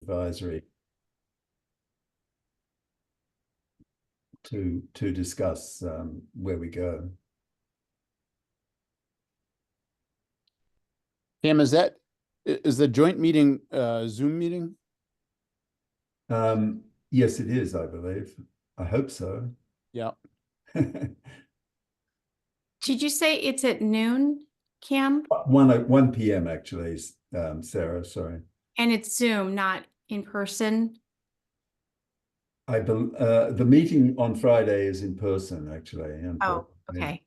advisory to discuss where we go. Cam, is the joint meeting Zoom meeting? Yes, it is, I believe. I hope so. Yeah. Did you say it's at noon, Cam? 1 p.m. actually, Sarah, sorry. And it's Zoom, not in person? The meeting on Friday is in person, actually. Oh, okay.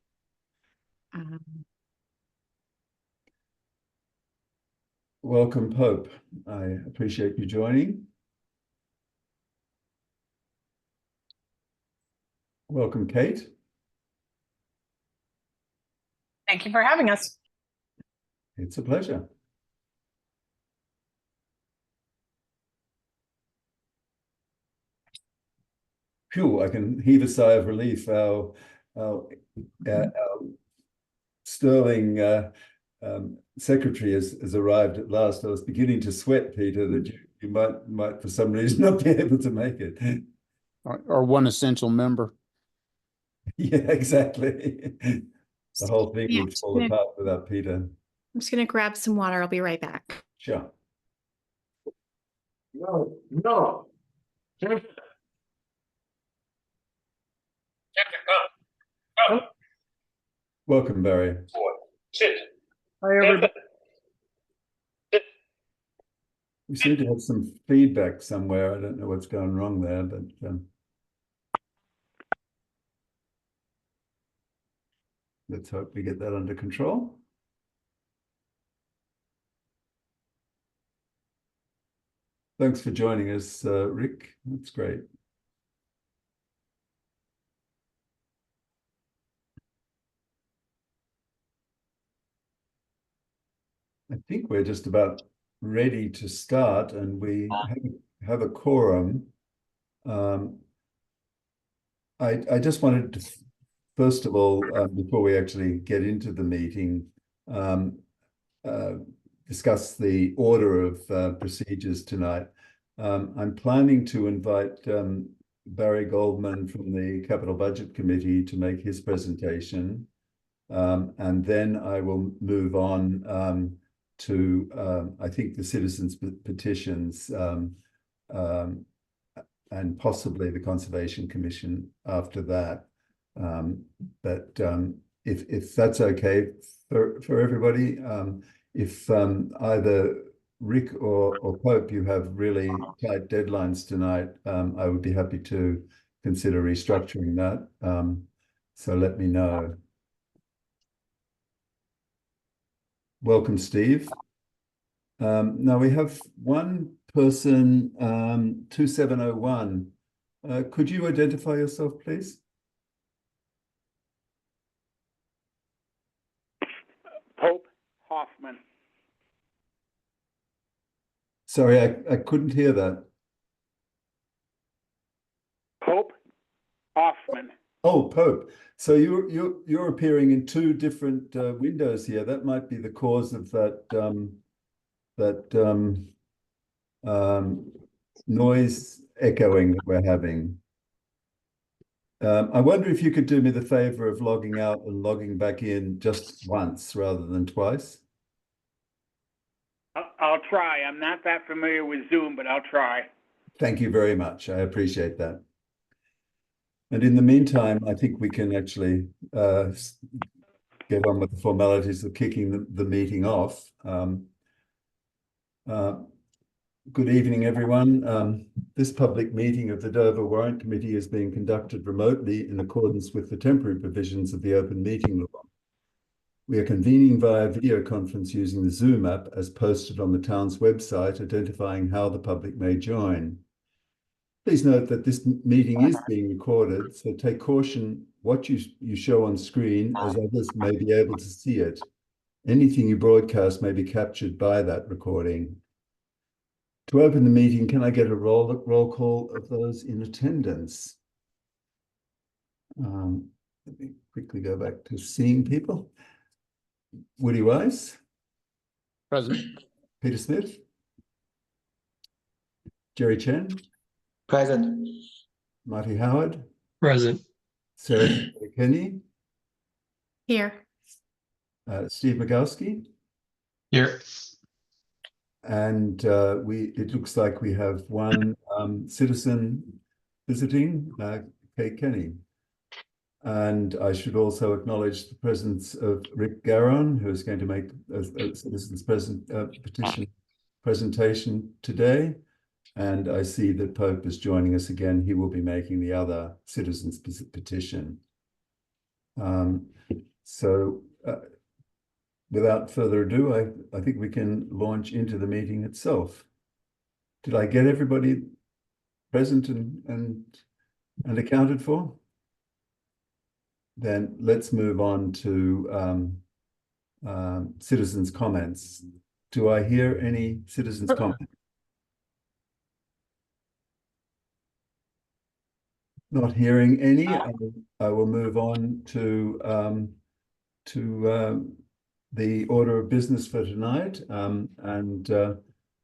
Welcome, Pope. I appreciate you joining. Welcome, Kate. Thank you for having us. It's a pleasure. Phew, I can heave a sigh of relief. Our sterling secretary has arrived at last. I was beginning to sweat, Peter, that you might for some reason not be able to make it. Or one essential member. Yeah, exactly. The whole thing Yeah, would fall apart without Peter. I'm just going to grab some water. I'll be right back. Sure. No. Welcome, Barry. Sit. Hi, everybody. We seem to have some feedback somewhere. I don't know what's going wrong there, but let's hope we get that under control. Thanks for joining us, Rick. That's great. I think we're just about ready to start, and we have a quorum. I just wanted to, first of all, before we actually get into the meeting, discuss the order of procedures tonight. I'm planning to invite Barry Goldman from the Capital Budget Committee to make his presentation. And then I will move on to, I think, the citizens' petitions and possibly the Conservation Commission after that. But if that's okay for everybody, if either Rick or Pope, you have really tight deadlines tonight, I would be happy to consider restructuring that. So let me know. Welcome, Steve. Now we have one person, 2701. Could you identify yourself, please? Pope Hoffman. Sorry, I couldn't hear that. Pope Hoffman. Oh, Pope. So you're appearing in two different windows here. That might be the cause of that noise echoing that we're having. I wonder if you could do me the favor of logging out and logging back in just once rather than twice. I'll try. I'm not that familiar with Zoom, but I'll try. Thank you very much. I appreciate that. And in the meantime, I think we can actually get on with the formalities of kicking the meeting off. Good evening, everyone. This public meeting of the Dover Warrant Committee is being conducted remotely in accordance with the temporary provisions of the Open Meeting Law. We are convening via video conference using the Zoom app as posted on the town's website, identifying how the public may join. Please note that this meeting is being recorded, so take caution what you show on screen, as others may be able to see it. Anything you broadcast may be captured by that recording. To open the meeting, can I get a roll call of those in attendance? Let me quickly go back to seeing people. Woody Wise. Present. Peter Smith. Jerry Chen, Present. Marty Howard, Present. Sarah Kenny, Here. Steve Migowski, Here. and it looks like we have one citizen visiting, Kate Kenny. And I should also acknowledge the presence of Rick Garon, who is going to make a citizen's petition presentation today. And I see that Pope is joining us again. He will be making the other citizen's petition. Without further ado, I think we can launch into the meeting itself. Did I get everybody present and accounted for? Then let's move on to citizens' comments. Do I hear any citizens' comments? Not hearing any. I will move on to the order of business for tonight, and I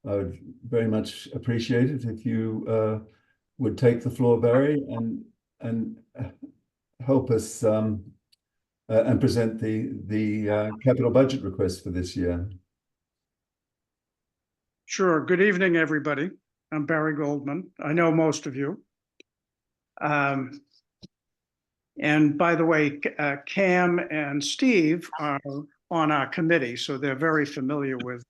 would very much appreciate it if you would take the floor, Barry, and help us and present the capital budget request for this year. Sure. Good evening, everybody. I'm Barry Goldman. I know most of you. And by the way, Cam and Steve are on our committee, so they're very familiar with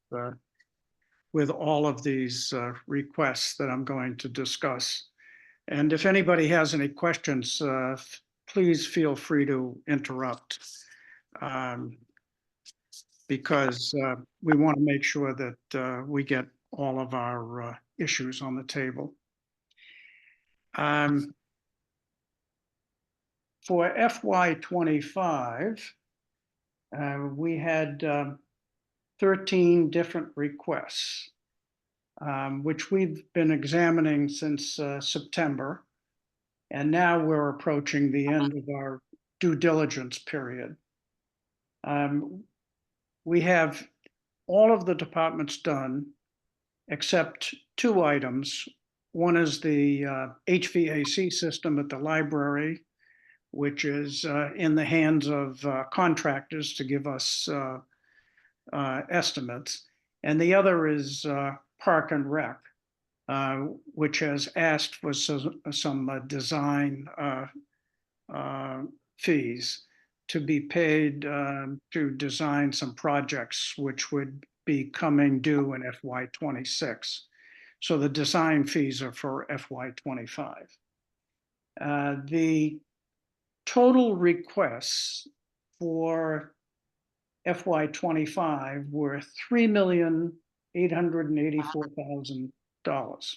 all of these requests that I'm going to discuss. And if anybody has any questions, please feel free to interrupt, because we want to make sure that we get all of our issues on the table. For FY25, we had 13 different requests, which we've been examining since September. And now we're approaching the end of our due diligence period. We have all of the departments done except two items. One is the HVAC system at the library, which is in the hands of contractors to give us estimates. And the other is Park and Rec, which has asked for some design fees to be paid to design some projects which would be coming due in FY26. So the design fees are for FY25. The total requests for FY25 were $3,884,000,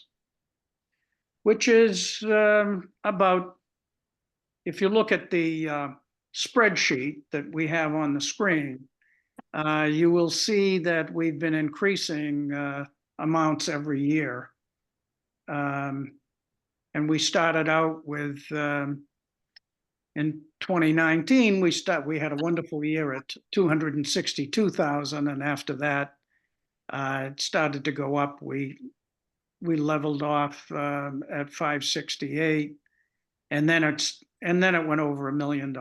which is about, if you look at the spreadsheet that we have on the screen, you will see that we've been increasing amounts every year. And we started out with, in 2019, we had a wonderful year at 262,000, and after that, it started to go up. We leveled off at 568, and then it went over $1 million.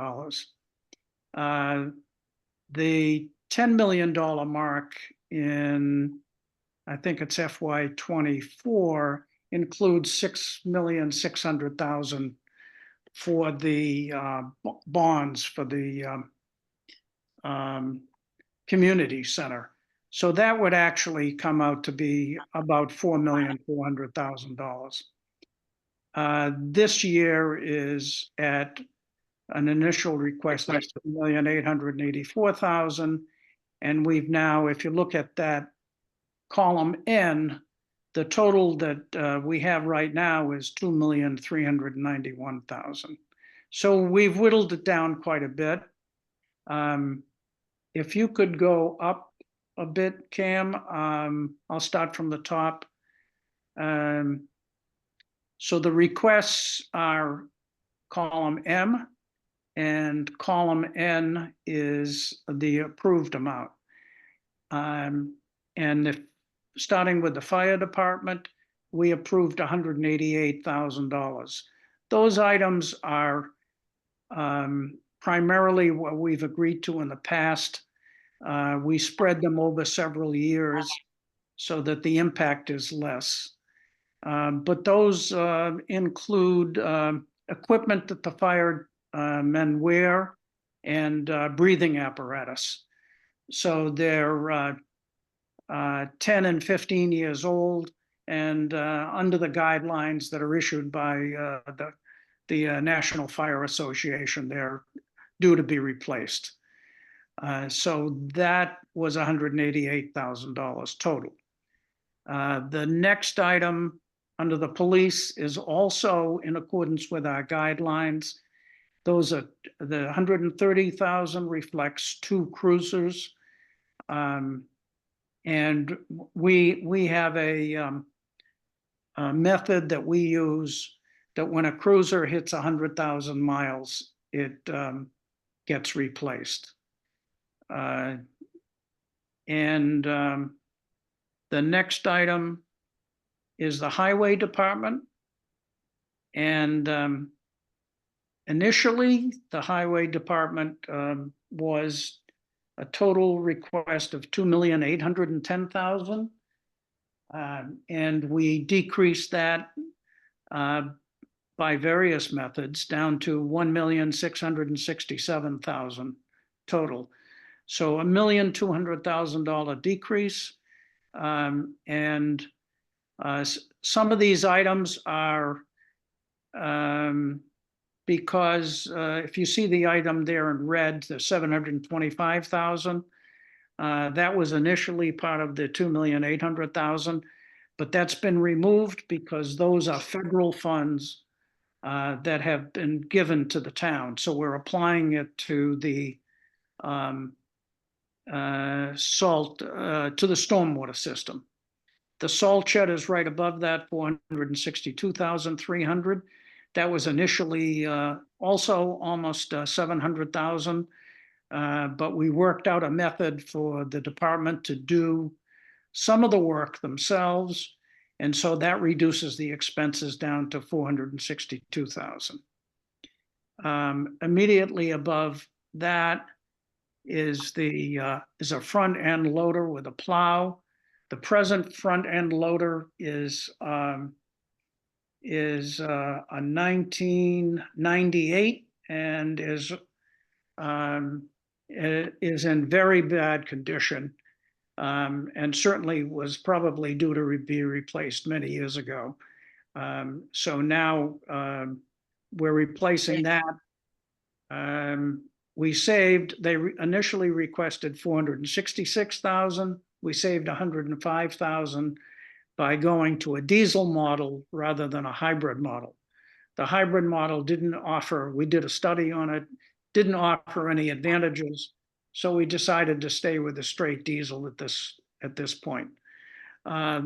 The $10 million mark in, I think it's FY24, includes $6,600,000 for the bonds for the community center. So that would actually come out to be about $4,400,000. This year is at an initial request of $2,884,000. And we've now, if you look at that column N, the total that we have right now is $2,391,000. So we've whittled it down quite a bit. If you could go up a bit, Cam, I'll start from the top. So the requests are column M, and column N is the approved amount. And if starting with the fire department, we approved $188,000. Those items are primarily what we've agreed to in the past. We spread them over several years so that the impact is less. But those include equipment that the firemen wear and breathing apparatus. So they're 10 and 15 years old and under the guidelines that are issued by the National Fire Association, they're due to be replaced. So that was $188,000 total. The next item under the police is also in accordance with our guidelines. Those are the 130,000 reflects 2 cruisers. And we have a method that we use that when a cruiser hits 100,000 miles, it gets replaced. The next item is the highway department. And initially, the highway department was a total request of $2,810,000. And we decreased that by various methods down to $1,667,000 total. So $1,200,000 decrease. Some of these items are because if you see the item there in red, the $725,000, that was initially part of the $2,800,000, but that's been removed because those are federal funds that have been given to the town. So we're applying it to the salt, to the stormwater system. The salt shed is right above that, $462,300. That was initially also almost $700,000, but we worked out a method for the department to do some of the work themselves, and so that reduces the expenses down to $462,000. Immediately above that is a front end loader with a plow. The present front end loader is a 1998 and is in very bad condition, and certainly was probably due to be replaced many years ago. So now we're replacing that. They initially requested $466,000. We saved $105,000 by going to a diesel model rather than a hybrid model. The hybrid model didn't offer, we did a study on it, didn't offer any advantages. So we decided to stay with the straight diesel at this point. A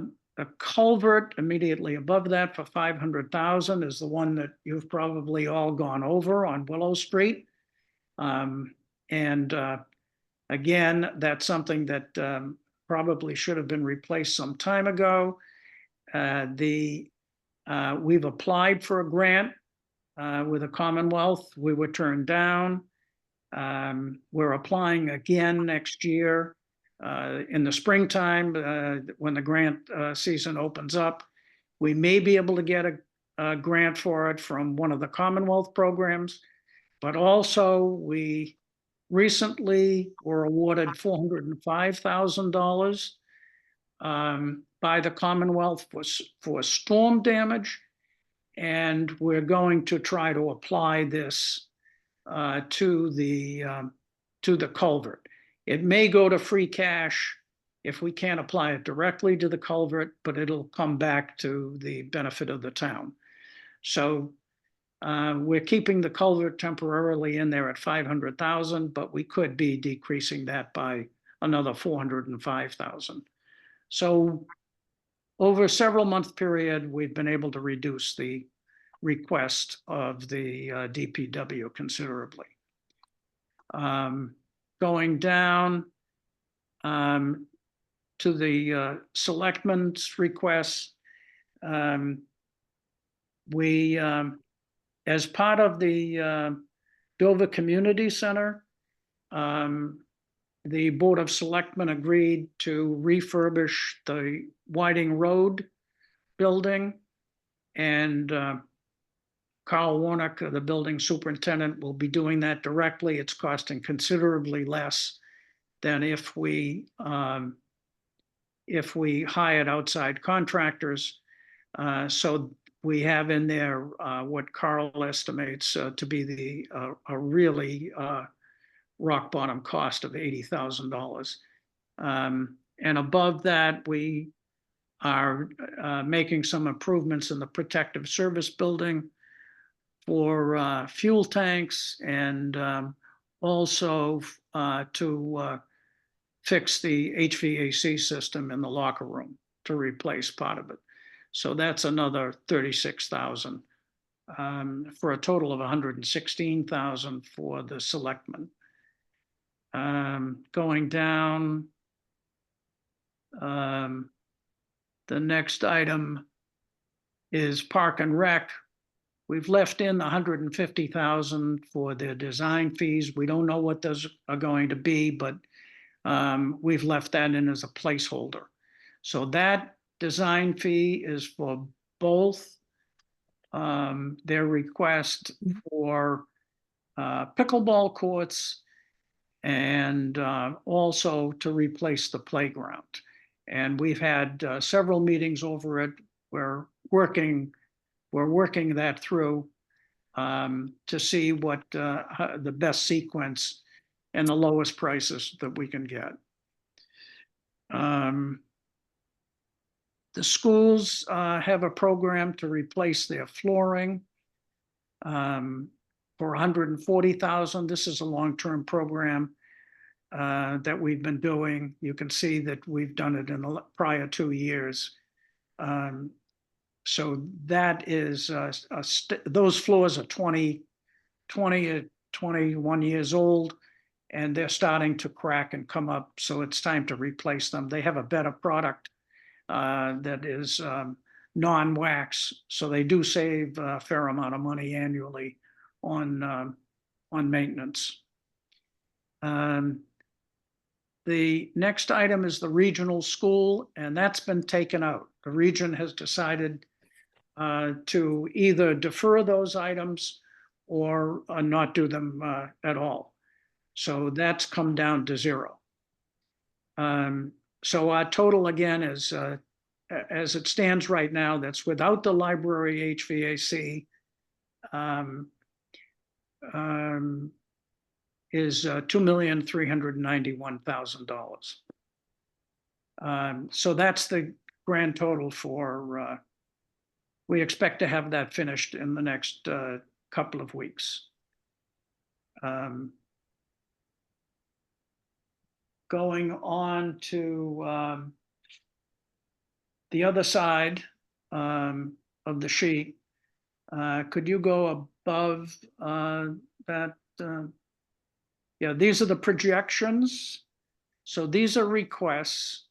culvert immediately above that for $500,000 is the one that you've probably all gone over on Willow Street. Again, that's something that probably should have been replaced some time ago. We've applied for a grant with the Commonwealth. We were turned down. We're applying again next year in the springtime when the grant season opens up. We may be able to get a grant for it from one of the Commonwealth programs, but also we recently were awarded $405,000 by the Commonwealth for storm damage. And we're going to try to apply this to the culvert. It may go to free cash if we can't apply it directly to the culvert, but it'll come back to the benefit of the town. So we're keeping the culvert temporarily in there at $500,000, but we could be decreasing that by another $405,000. So over a several month period, we've been able to reduce the request of the DPW considerably. Going down to the selectmen's requests, We, as part of the Dover Community Center, the Board of Selectmen agreed to refurbish the Whiting Road building, and Carl Warnick, the building superintendent, will be doing that directly. It's costing considerably less than if we hired outside contractors. So we have in there what Carl estimates to be a really rock bottom cost of $80,000. And above that, we are making some improvements in the protective service building for fuel tanks, and also to fix the HVAC system in the locker room to replace part of it. So that's another $36,000 for a total of $116,000 for the selectmen. Going down, the next item is Park and Rec. We've left in the $150,000 for their design fees. We don't know what those are going to be, but we've left that in as a placeholder. So that design fee is for both their request for pickleball courts and also to replace the playground. And we've had several meetings over it. We're working that through to see what the best sequence and the lowest prices that we can get. The schools have a program to replace their flooring for $140,000. This is a long-term program that we've been doing. You can see that we've done it in the prior 2 years. So that is, those floors are 20 to 21 years old, and they're starting to crack and come up. So it's time to replace them. They have a better product that is non-wax. So they do save a fair amount of money annually on maintenance. The next item is the regional school, and that's been taken out. The region has decided to either defer those items or not do them at all. So that's come down to zero. So our total again is, as it stands right now, that's without the library HVAC, is $2,391,000. So that's the grand total for, we expect to have that finished in the next couple of weeks. Going on to the other side of the sheet, could you go above that? Yeah, these are the projections. So these are requests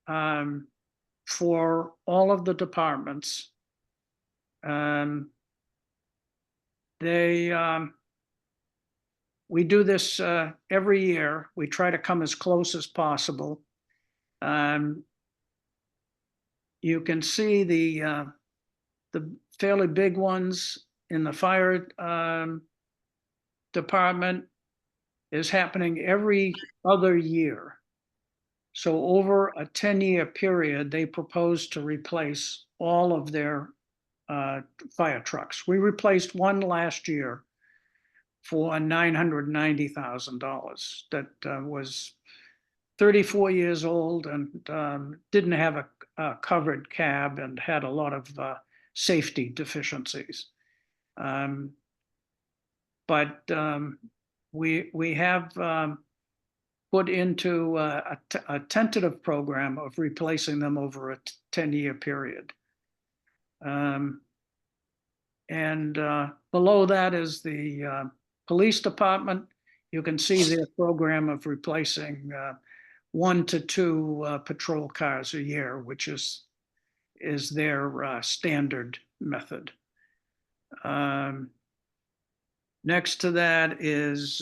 for all of the departments. We do this every year. We try to come as close as possible. You can see the fairly big ones in the fire department is happening every other year. So over a 10-year period, they propose to replace all of their fire trucks. We replaced one last year for $990,000 that was 34 years old and didn't have a covered cab and had a lot of safety deficiencies. But we have put into a tentative program of replacing them over a 10-year period. And below that is the police department. You can see their program of replacing 1 to 2 patrol cars a year, which is is their standard method. Next to that is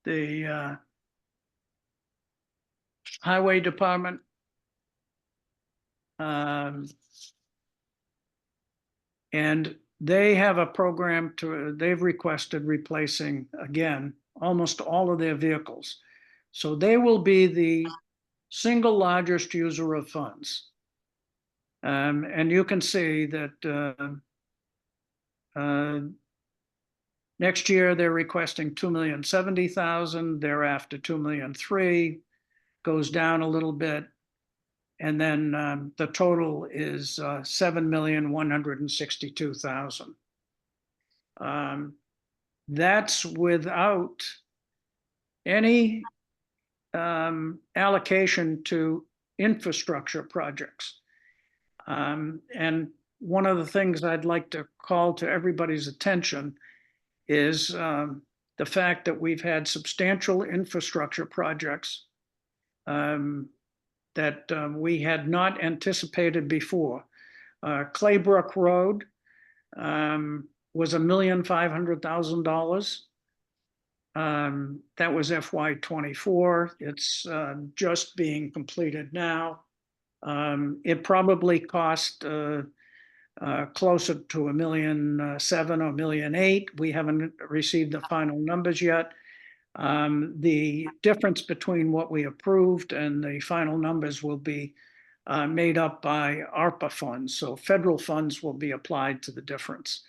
the Highway Department. And they have a program they've requested replacing, again, almost all of their vehicles. So they will be the single largest user of funds. And you can see that next year they're requesting $2,070,000, thereafter $2,003,000, goes down a little bit. And then the total is $7,162,000. That's without any allocation to infrastructure projects. And one of the things I'd like to call to everybody's attention is the fact that we've had substantial infrastructure projects that we had not anticipated before. Claybrook Road was $1,500,000. That was FY24. It's just being completed now. It probably cost closer to $1,700,000 or $1,800,000. We haven't received the final numbers yet. The difference between what we approved and the final numbers will be made up by ARPA funds. So federal funds will be applied to the difference.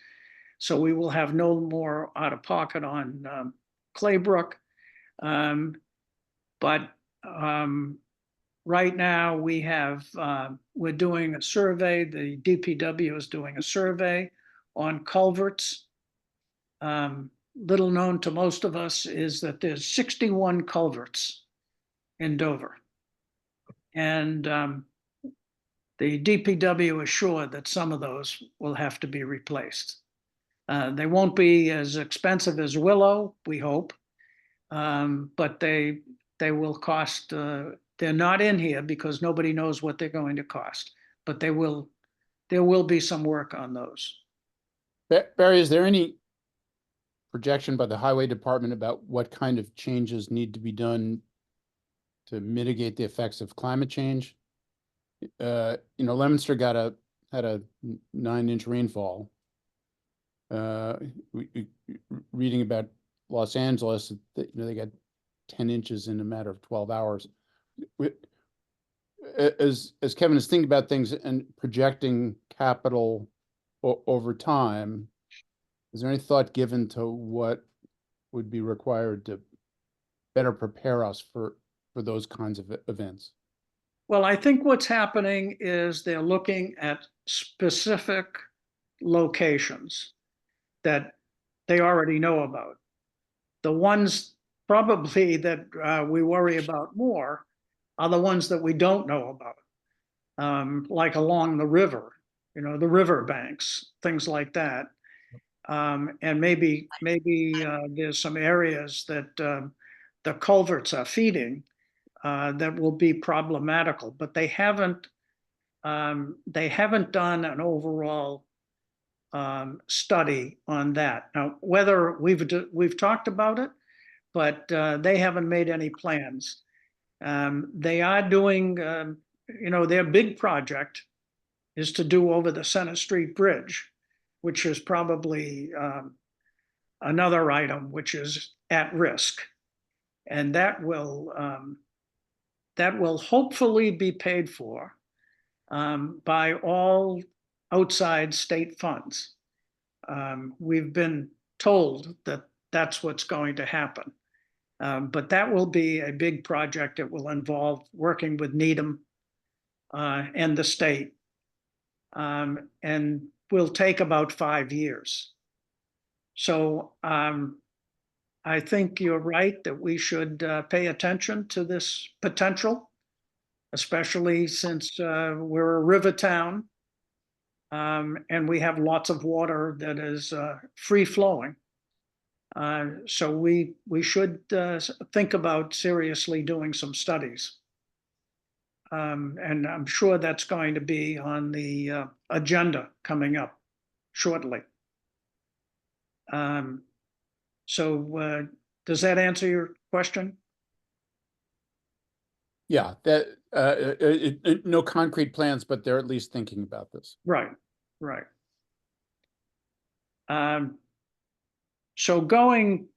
So we will have no more out of pocket on Claybrook. But right now we're doing a survey. The DPW is doing a survey on culverts. Little known to most of us is that there's 61 culverts in Dover. And the DPW is sure that some of those will have to be replaced. They won't be as expensive as Willow, we hope, but they will cost, they're not in here because nobody knows what they're going to cost, but there will be some work on those. Barry, is there any projection by the Highway Department about what kind of changes need to be done to mitigate the effects of climate change? Leominster had a 9-inch rainfall. Reading about Los Angeles, they got 10 inches in a matter of 12 hours. As Kevin is thinking about things and projecting capital over time, is there any thought given to what would be required to better prepare us for those kinds of events? Well, I think what's happening is they're looking at specific locations that they already know about. The ones probably that we worry about more are the ones that we don't know about, like along the river, the river banks, things like that. And maybe there's some areas that the culverts are feeding that will be problematical, but they haven't done an overall study on that. Now, whether we've talked about it, but they haven't made any plans. They are doing, their big project is to do over the Center Street Bridge, which is probably another item which is at risk. And that will hopefully be paid for by all outside state funds. We've been told that that's what's going to happen. But that will be a big project. It will involve working with Needham and the state, and will take about 5 years. So I think you're right that we should pay attention to this potential, especially since we're a river town and we have lots of water that is free flowing. So we should think about seriously doing some studies. And I'm sure that's going to be on the agenda coming up shortly. So does that answer your question? Yeah, that, no concrete plans, but they're at least thinking about this. Right, right. So going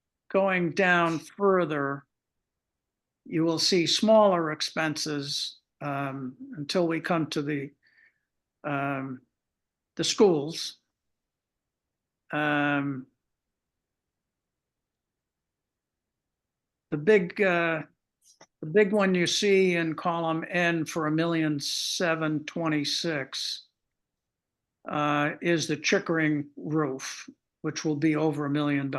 down further, you will see smaller expenses until we come to the schools. The big one you see in column N for $1,726,000 is the Chickering roof, which will be over $1 million.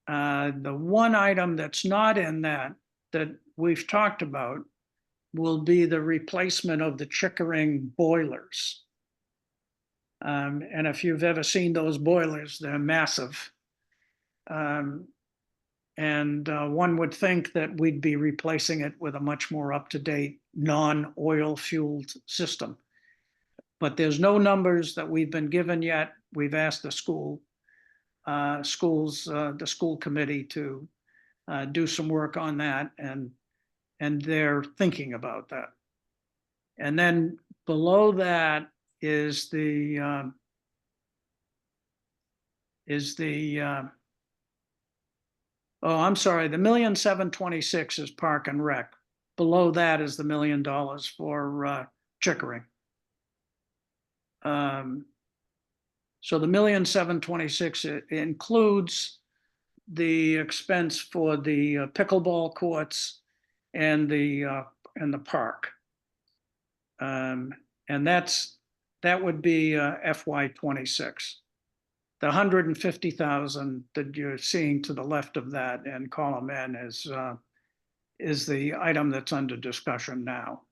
The one item that's not in that we've talked about will be the replacement of the Chickering boilers. And if you've ever seen those boilers, they're massive. And one would think that we'd be replacing it with a much more up-to-date, non-oil fueled system. But there's no numbers that we've been given yet. We've asked the school committee to do some work on that, and they're thinking about that. And then below that is the I'm sorry, the $1,726,000 is Park and Rec. Below that is the $1 million for Chickering. So the $1,726,000 includes the expense for the pickleball courts and the park. And that would be FY26. The $150,000 that you're seeing to the left of that in column N is the item that's under discussion now.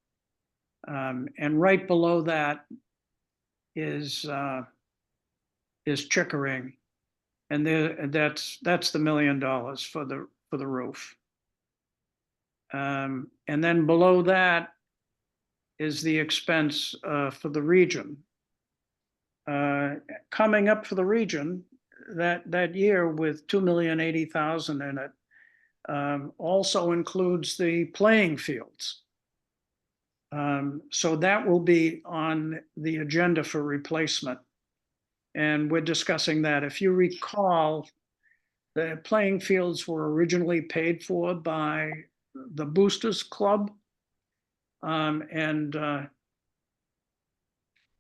And right below that is Chickering, and that's the $1 million for the roof. And then below that is the expense for the region. Coming up for the region that year with $2,080,000 in it also includes the playing fields. So that will be on the agenda for replacement. And we're discussing that. If you recall, the playing fields were originally paid for by the Boosters Club and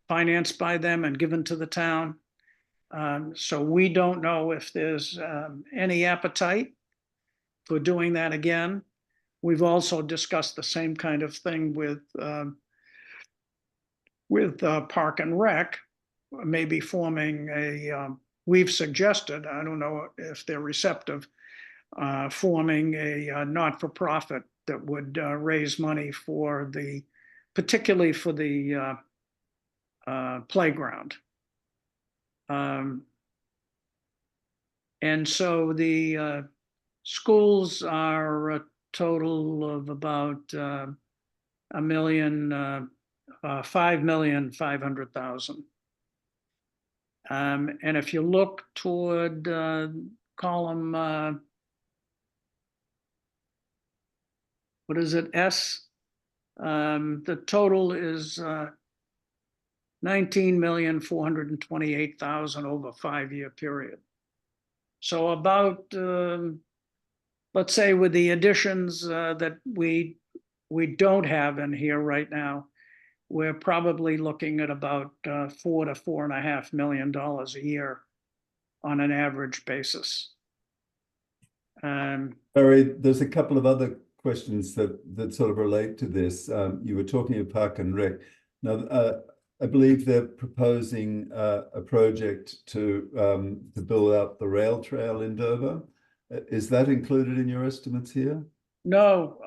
financed by them and given to the town. So we don't know if there's any appetite for doing that again. We've also discussed the same kind of thing with Park and Rec, maybe forming we've suggested, I don't know if they're receptive, forming a not-for-profit that would raise money for particularly for the playground. And so the schools are a total of about $5,500,000. And if you look toward column, what is it, S? The total is $19,428,000 over a 5-year period. So about, let's say with the additions that we don't have in here right now, we're probably looking at about $4 to $4.5 million a year on an average basis. Barry, there's a couple of other questions that sort of relate to this. You were talking of Park and Rec. Now, I believe they're proposing a project to build out the rail trail in Dover. Is that included in your estimates here? No,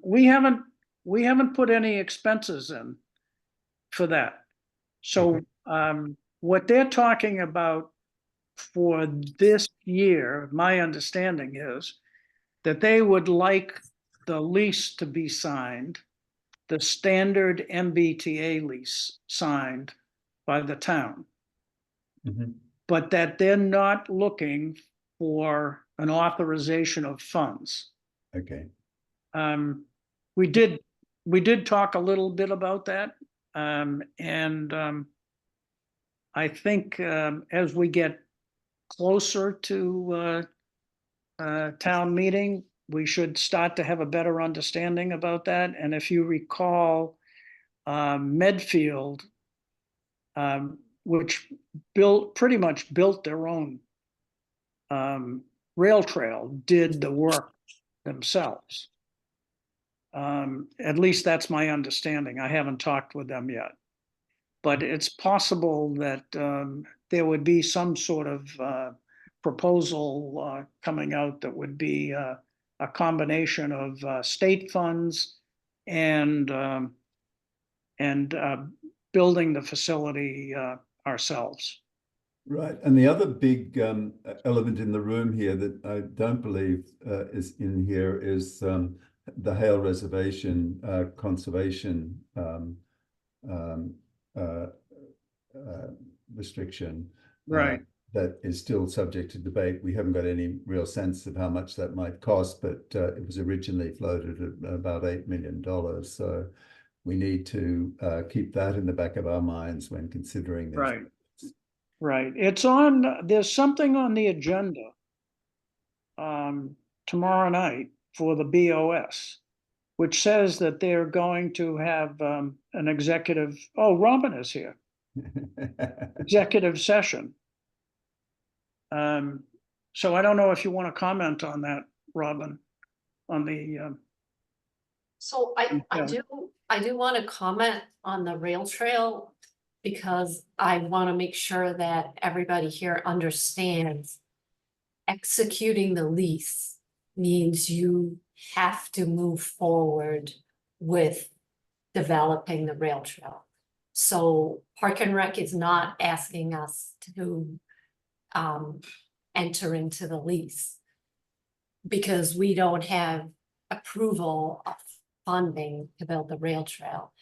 we haven't put any expenses in for that. So what they're talking about for this year, my understanding is that they would like the lease to be signed, the standard MBTA lease signed by the town, Mhm. but that they're not looking for an authorization of funds. Okay. We did talk a little bit about that. And I think as we get closer to town meeting, we should start to have a better understanding about that. And if you recall, Medfield, which pretty much built their own rail trail, did the work themselves. At least that's my understanding. I haven't talked with them yet. But it's possible that there would be some sort of proposal coming out that would be a combination of state funds and building the facility ourselves. Right. And the other big element in the room here that I don't believe is in here is the Hale Reservation conservation restriction. Right. That is still subject to debate. We haven't got any real sense of how much that might cost, but it was originally floated at about $8 million. So we need to keep that in the back of our minds when considering this. Right. Right. There's something on the agenda tomorrow night for the BOS, which says that they're going to have an executive, oh, Robin is here, executive session. So I don't know if you want to comment on that, Robin, on the, So I Okay. do want to comment on the rail trail because I want to make sure that everybody here understands executing the lease means you have to move forward with developing the rail trail. So Park and Rec is not asking us to enter into the lease because we don't have approval of funding to build the rail trail.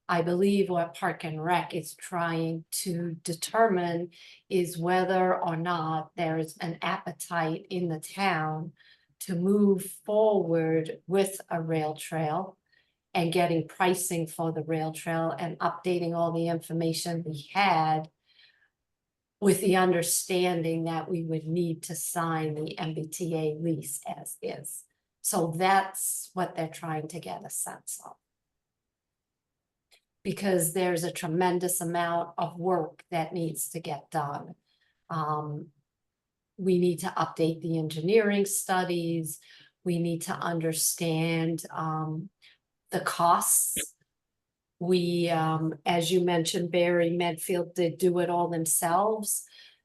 I believe what Park and Rec is trying to determine is whether or not there's an appetite in the town to move forward with a rail trail and getting pricing for the rail trail and updating all the information we had with the understanding that we would need to sign the MBTA lease as is. So that's what they're trying to get a sense of. Because there's a tremendous amount of work that needs to get done. We need to update the engineering studies. We need to understand the costs. We, as you mentioned, Barry, Medfield did do it all themselves.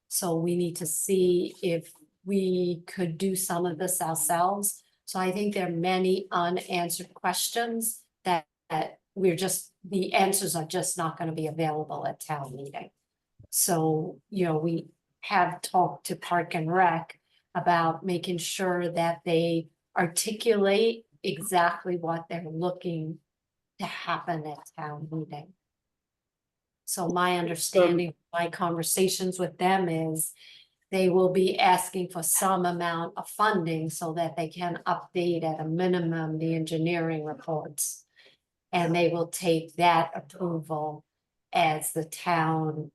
So we need to see if we could do some of this ourselves. So I think there are many unanswered questions that the answers are just not going to be available at town meeting. So, we have talked to Park and Rec about making sure that they articulate exactly what they're looking to happen at town meeting. So my understanding, my conversations with them is they will be asking for some amount of funding so that they can update at a minimum the engineering reports. And they will take that approval as the town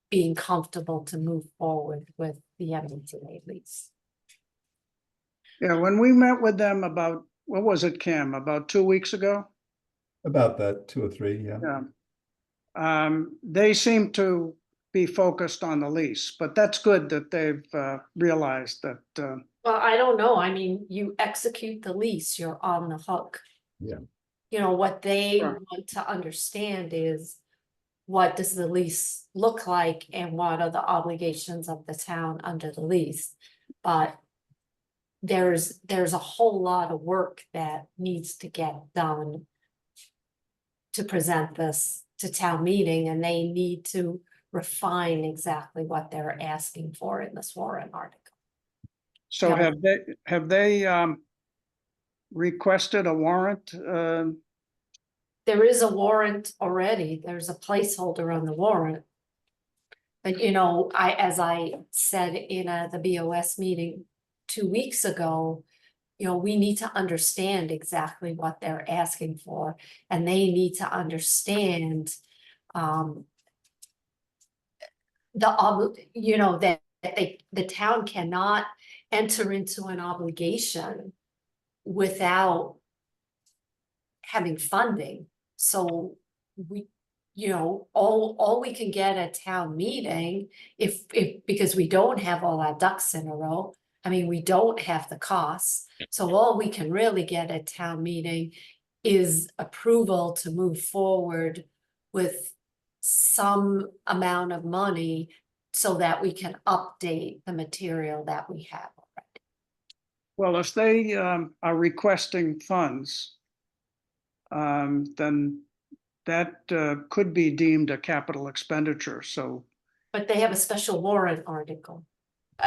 being comfortable to move forward with the MBTA lease. yeah, when we met with them about, what was it, Kim, about 2 weeks ago? About that, 2 or 3, yeah. Yeah. They seem to be focused on the lease, but that's good that they've realized that. Well, I don't know. I mean, you execute the lease, you're on the hook. Yeah. What they Sure. want to understand is what does the lease look like and what are the obligations of the town under the lease? But there's a whole lot of work that needs to get done to present this to town meeting, and they need to refine exactly what they're asking for in this warrant article. So Yeah. have they requested a warrant? There is a warrant already. There's a placeholder on the warrant. But you know, as I said in the BOS meeting 2 weeks ago, you know, we need to understand exactly what they're asking for, and they need to understand you know, that the town cannot enter into an obligation without having funding. So we, you know, all we can get at town meeting, if because we don't have all our ducks in a row, I mean, we don't have the costs. So all we can really get at town meeting is approval to move forward with some amount of money so that we can update the material that we have already. Well, if they are requesting funds, then that could be deemed a capital expenditure. So, But they have a special warrant article.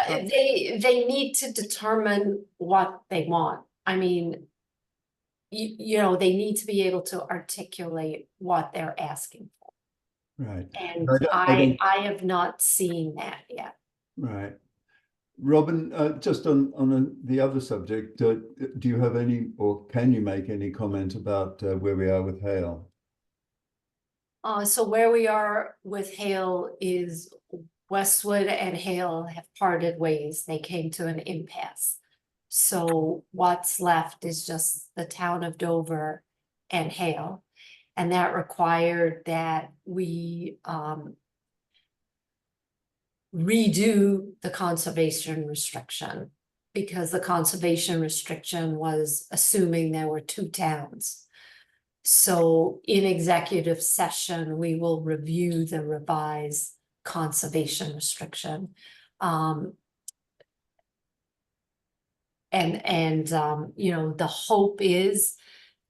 They need to determine what they want. I mean, you know, they need to be able to articulate what they're asking for. Right. And I don't- I have not seen that yet. Right. Robin, just on the other subject, do you have any, or can you make any comment about where we are with Hale? So where we are with Hale is Westwood and Hale have parted ways. They came to an impasse. So what's left is just the town of Dover and Hale. And that required that we redo the conservation restriction, because the conservation restriction was assuming there were 2 towns. So in executive session, we will review the revised conservation restriction. You know, the hope is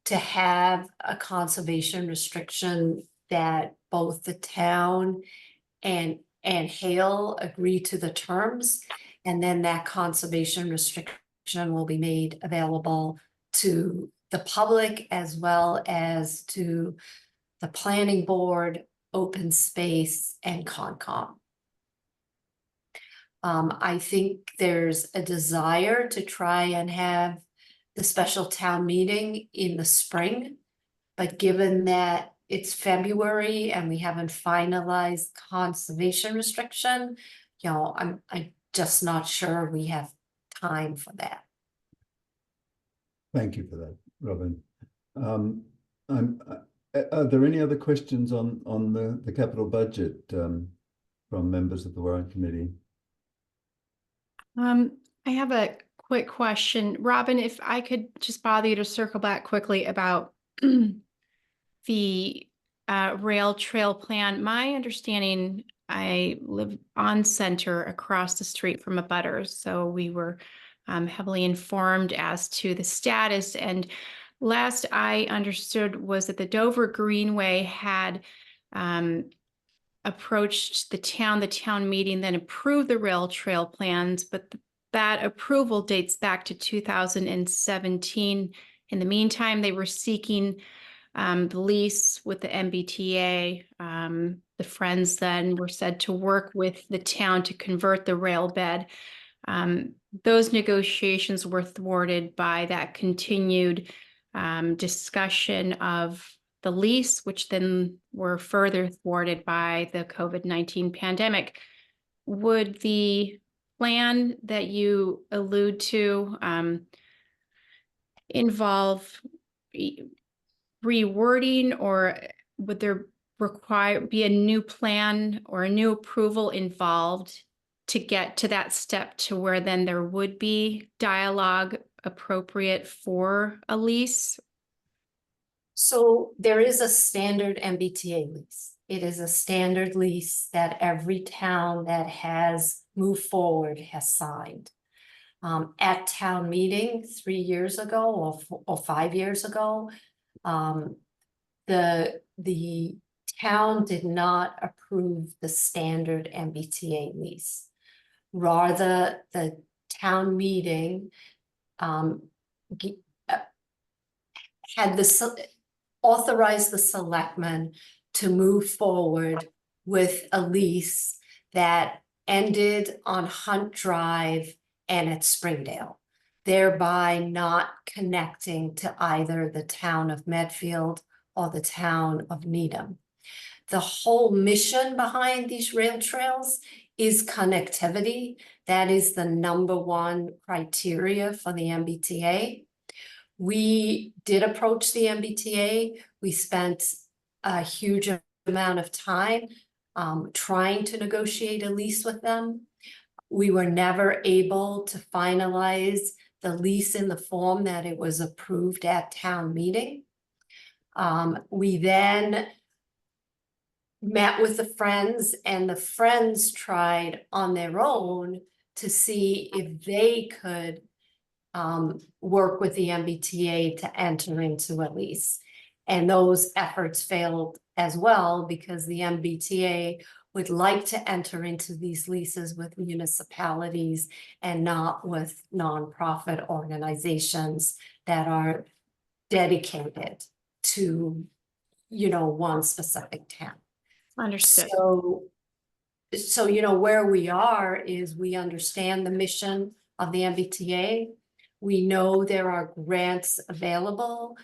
to have a conservation restriction that both the town and Hale agree to the terms, and then that conservation restriction will be made available to the public as well as to the planning board, open space, and Concom. I think there's a desire to try and have the special town meeting in the spring, but given that it's February and we haven't finalized conservation restriction, you know, I'm just not sure we have time for that. Thank you for that, Robin. Are there any other questions on the capital budget from members of the Warrant Committee? I have a quick question. Robin, if I could just bother you to circle back quickly about the rail trail plan. My understanding, I live on Center across the street from a butters, so we were heavily informed as to the status. And last I understood was that the Dover Greenway had approached the town meeting, then approved the rail trail plans, but that approval dates back to 2017. In the meantime, they were seeking the lease with the MBTA. The Friends then were said to work with the town to convert the rail bed. Those negotiations were thwarted by that continued discussion of the lease, which then were further thwarted by the COVID-19 pandemic. Would the plan that you allude to involve rewording, or would there be a new plan or a new approval involved to get to that step to where then there would be dialogue appropriate for a lease? So there is a standard MBTA lease. It is a standard lease that every town that has moved forward has signed. At town meeting 3 years ago or 5 years ago, the town did not approve the standard MBTA lease. Rather, the town meeting gi- had authorized the selectmen to move forward with a lease that ended on Hunt Drive and at Springdale, thereby not connecting to either the town of Medfield or the town of Needham. The whole mission behind these rail trails is connectivity. That is the #1 criteria for the MBTA. We did approach the MBTA. We spent a huge amount of time trying to negotiate a lease with them. We were never able to finalize the lease in the form that it was approved at town meeting. We then met with the Friends, and the Friends tried on their own to see if they could work with the MBTA to enter into a lease. And those efforts failed as well, because the MBTA would like to enter into these leases with municipalities and not with nonprofit organizations that are dedicated to, one specific town. Understood. So, where we are is we understand the mission of the MBTA. We know there are grants available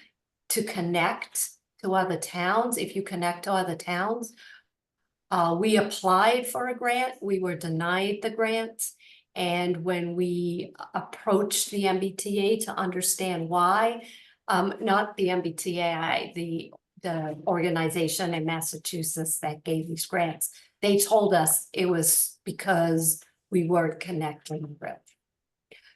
to connect to other towns. If you connect to other towns, we applied for a grant, we were denied the grant. And when we approached the MBTA to understand why, not the MBTA, the organization in Massachusetts that gave these grants, they told us it was because we weren't connecting the rail.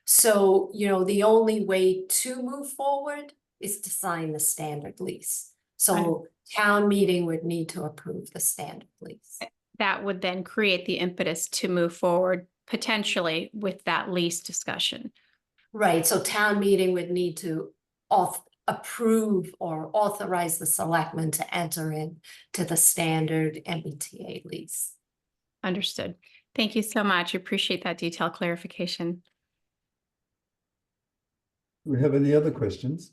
So, the only way to move forward is to sign the standard lease. So town meeting would need to approve the standard lease. That would then create the impetus to move forward potentially with that lease discussion. Right, so town meeting would need to approve or authorize the selectmen to enter into the standard MBTA lease. Understood. Thank you so much. Appreciate that detailed clarification. Do we have any other questions?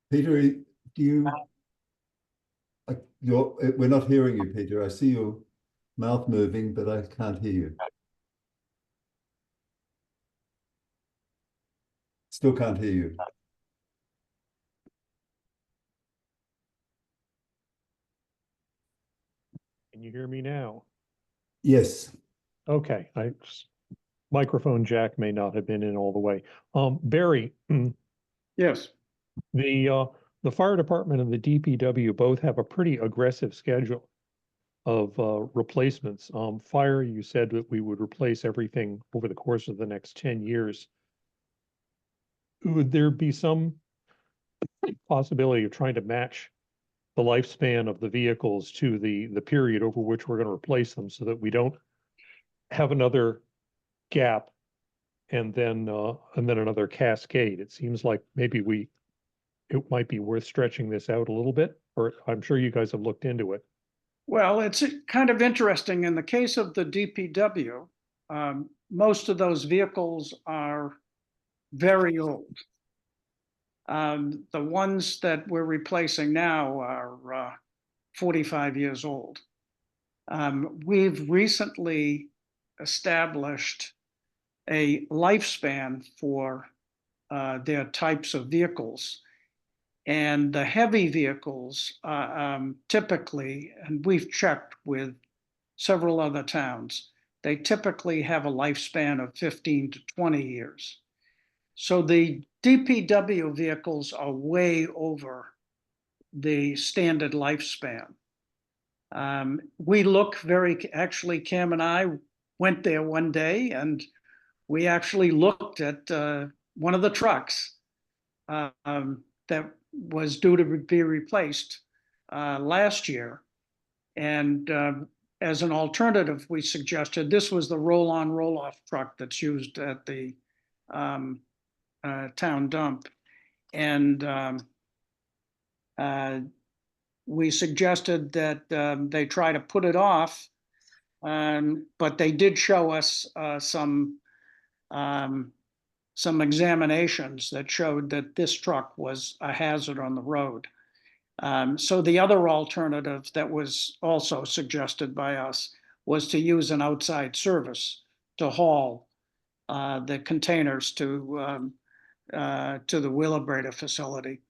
Peter, do you? We're not hearing you, Peter. I see your mouth moving, but I can't hear you. Still can't hear you. Can you hear me now? Yes. Okay, microphone jack may not have been in all the way. Barry, Yes. the fire department and the DPW both have a pretty aggressive schedule of replacements. Fire, you said that we would replace everything over the course of the next 10 years. Would there be some possibility of trying to match the lifespan of the vehicles to the period over which we're going to replace them, so that we don't have another gap and then another cascade? It seems like maybe it might be worth stretching this out a little bit, or I'm sure you guys have looked into it. Well, it's kind of interesting. In the case of the DPW, most of those vehicles are very old. The ones that we're replacing now are 45 years old. We've recently established a lifespan for their types of vehicles. And the heavy vehicles typically, and we've checked with several other towns, they typically have a lifespan of 15 to 20 years. So the DPW vehicles are way over the standard lifespan. We look actually, Cam and I went there one day, and we actually looked at one of the trucks that was due to be replaced last year. And as an alternative, we suggested this was the roll-on, roll-off truck that's used at the town dump. And we suggested that they try to put it off. But they did show us some examinations that showed that this truck was a hazard on the road. So the other alternative that was also suggested by us was to use an outside service to haul the containers to the Wheelabrator facility.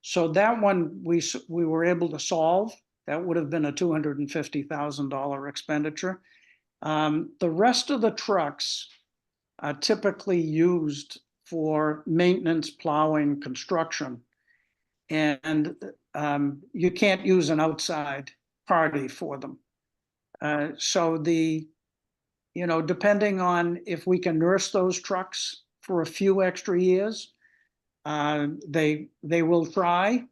So that one we were able to solve. That would have been a $250,000 expenditure. The rest of the trucks are typically used for maintenance, plowing, construction. And you can't use an outside party for them. So depending on if we can nurse those trucks for a few extra years, they will try,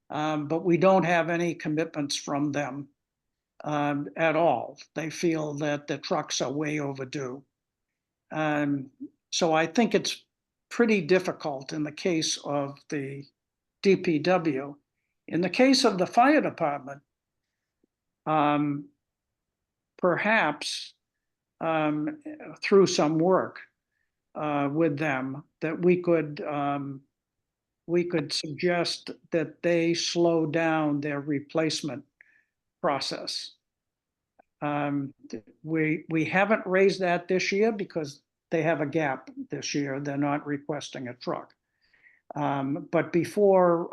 but we don't have any commitments from them at all. They feel that the trucks are way overdue. So I think it's pretty difficult in the case of the DPW. In the case of the fire department, perhaps through some work with them, that we could suggest that they slow down their replacement process. We haven't raised that this year because they have a gap this year. They're not requesting a truck. But before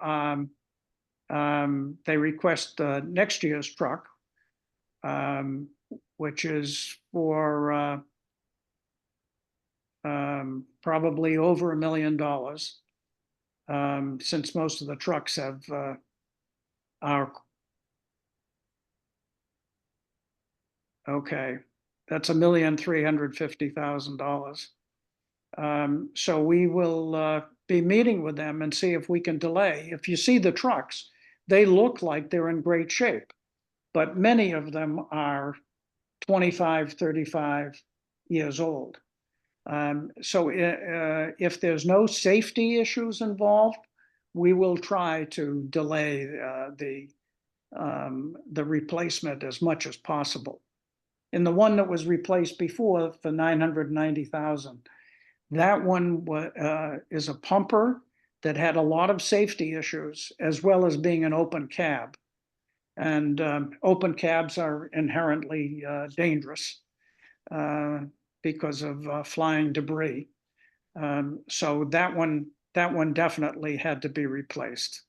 they request next year's truck, which is for probably over $1 million, since most of the trucks are okay. That's $1,350,000. So we will be meeting with them and see if we can delay. If you see the trucks, they look like they're in great shape, but many of them are 25, 35 years old. So if there's no safety issues involved, we will try to delay the replacement as much as possible. And the one that was replaced before for $990,000, that one is a pumper that had a lot of safety issues, as well as being an open cab. And open cabs are inherently dangerous because of flying debris. So that one definitely had to be replaced.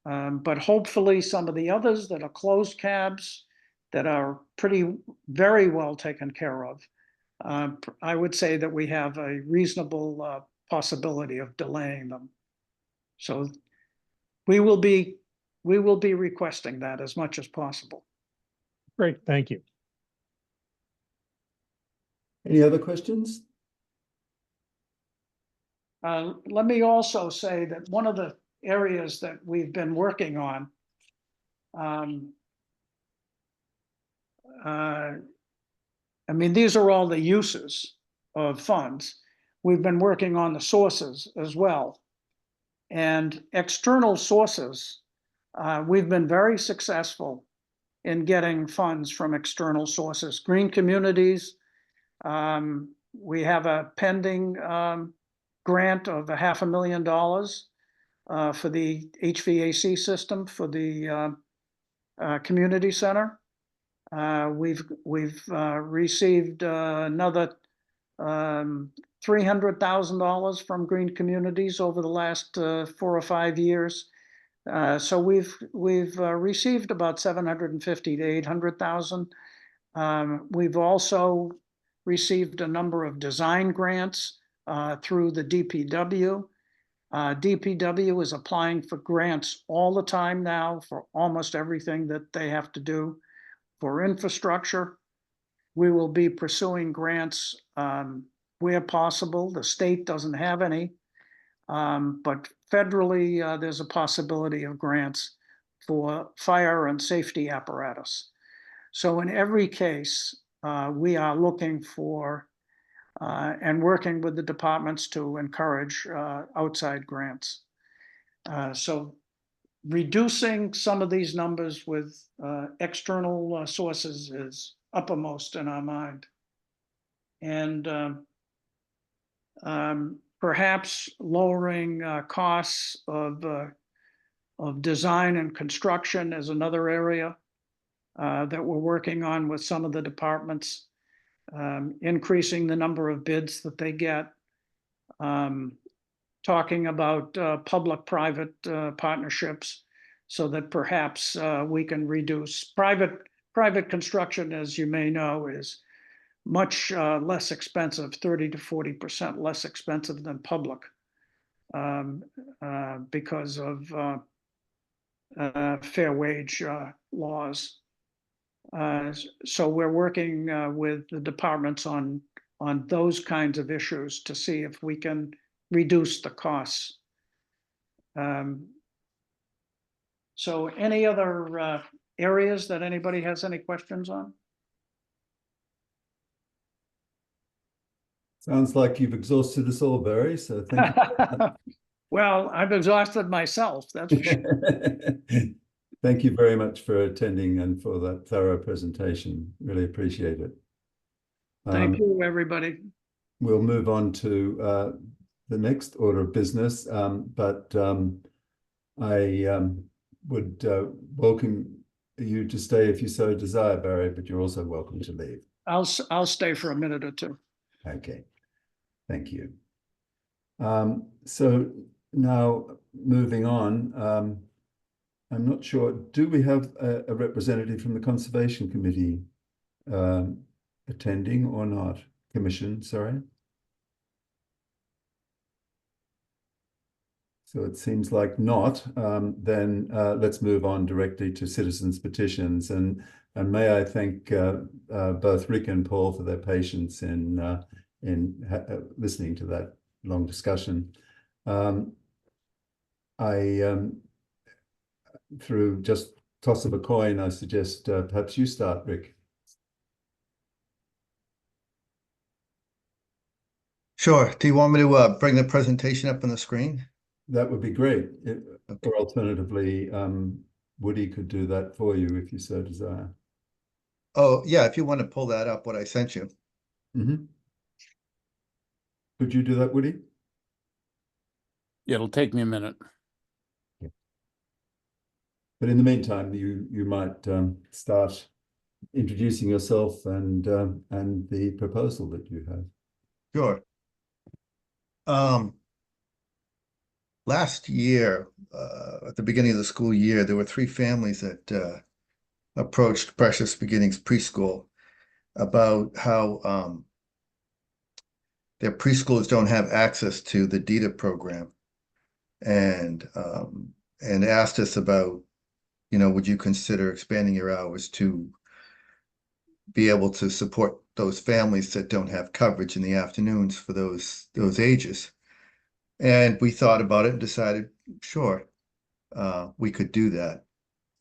But hopefully some of the others that are closed cabs that are very well taken care of, I would say that we have a reasonable possibility of delaying them. So we will be requesting that as much as possible. Great, thank you. Any other questions? Let me also say that one of the areas that we've been working on, I mean, these are all the uses of funds. We've been working on the sources as well. And external sources, we've been very successful in getting funds from external sources. Green Communities, we have a pending grant of $500,000 for the HVAC system for the community center. We've received another $300,000 from Green Communities over the last 4 or 5 years. So we've received about $750,000 to $800,000. We've also received a number of design grants through the DPW. DPW is applying for grants all the time now for almost everything that they have to do. For infrastructure, we will be pursuing grants where possible. The state doesn't have any, but federally, there's a possibility of grants for fire and safety apparatus. So in every case, we are looking for and working with the departments to encourage outside grants. So reducing some of these numbers with external sources is uppermost in our mind. And perhaps lowering costs of design and construction is another area that we're working on with some of the departments, increasing the number of bids that they get, talking about public-private partnerships so that perhaps we can reduce private construction, as you may know, is much less expensive, 30 to 40% less expensive than public because of fair wage laws. So we're working with the departments on those kinds of issues to see if we can reduce the costs. So any other areas that anybody has any questions on? Sounds like you've exhausted us all, Barry, so thank you. Well, I've exhausted myself, that's for sure. Thank you very much for attending and for that thorough presentation. Really appreciate it. Thank you, everybody. We'll move on to the next order of business, but I would welcome you to stay if you so desire, Barry, but you're also welcome to leave. I'll stay for a minute or two. Okay, thank you. So now moving on, I'm not sure, do we have a representative from the Conservation Committee attending or not? Commission, sorry. So it seems like not. Then let's move on directly to citizens' petitions. And may I thank both Rick and Paul for their patience in listening to that long discussion. Through just toss of a coin, I suggest perhaps you start, Rick. Sure. Do you want me to bring the presentation up on the screen? That would be great. Or alternatively, Woody could do that for you if you so desire. Oh, yeah, if you want to pull that up, what I sent you. Mm-hmm. Could you do that, Woody? Yeah, it'll take me a minute. But in the meantime, you might start introducing yourself and the proposal that you have. Sure. Last year, at the beginning of the school year, there were 3 families that approached Precious Beginnings Preschool about how their preschoolers don't have access to the DITA program, and asked us about, would you consider expanding your hours to be able to support those families that don't have coverage in the afternoons for those ages. And we thought about it and decided, sure, we could do that.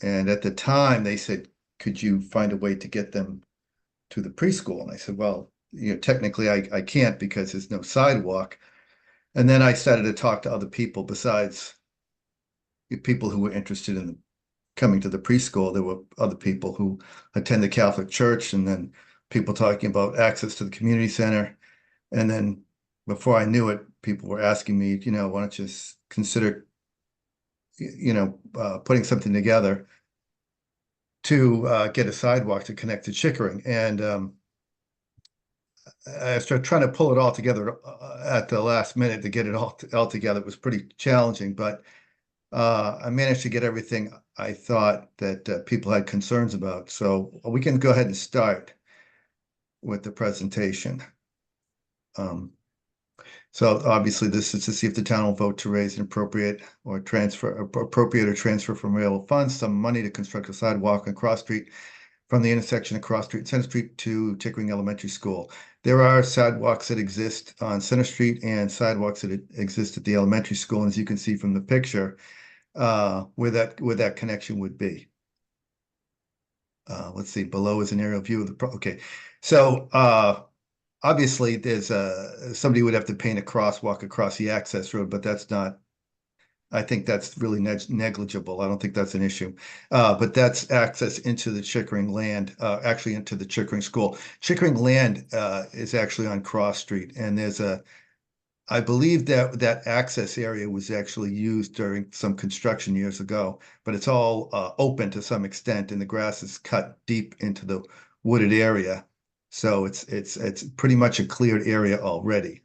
And at the time they said, could you find a way to get them to the preschool? And I said, well, technically I can't because there's no sidewalk. And then I started to talk to other people besides people who were interested in coming to the preschool. There were other people who attend the Catholic Church, and then people talking about access to the community center. And then before I knew it, people were asking me, why don't you consider, putting something together to get a sidewalk to connect to Chickering. And I started trying to pull it all together at the last minute to get it all together. It was pretty challenging, but I managed to get everything I thought that people had concerns about. So we can go ahead and start with the presentation. So obviously this is to see if the town will vote to raise an appropriate or transfer from available funds some money to construct a sidewalk on Cross Street from the intersection of Cross Street and Center Street to Chickering Elementary School. There are sidewalks that exist on Center Street and sidewalks that exist at the elementary school. And as you can see from the picture, where that connection would be. Let's see, below is an aerial view of the okay. So obviously there's somebody would have to paint a crosswalk across the access road, but that's not I think that's really negligible. I don't think that's an issue. But that's access into the Chickering land, actually into the Chickering school. Chickering land is actually on Cross Street, and I believe that that access area was actually used during some construction years ago, but it's all open to some extent, and the grass is cut deep into the wooded area. So it's pretty much a cleared area already.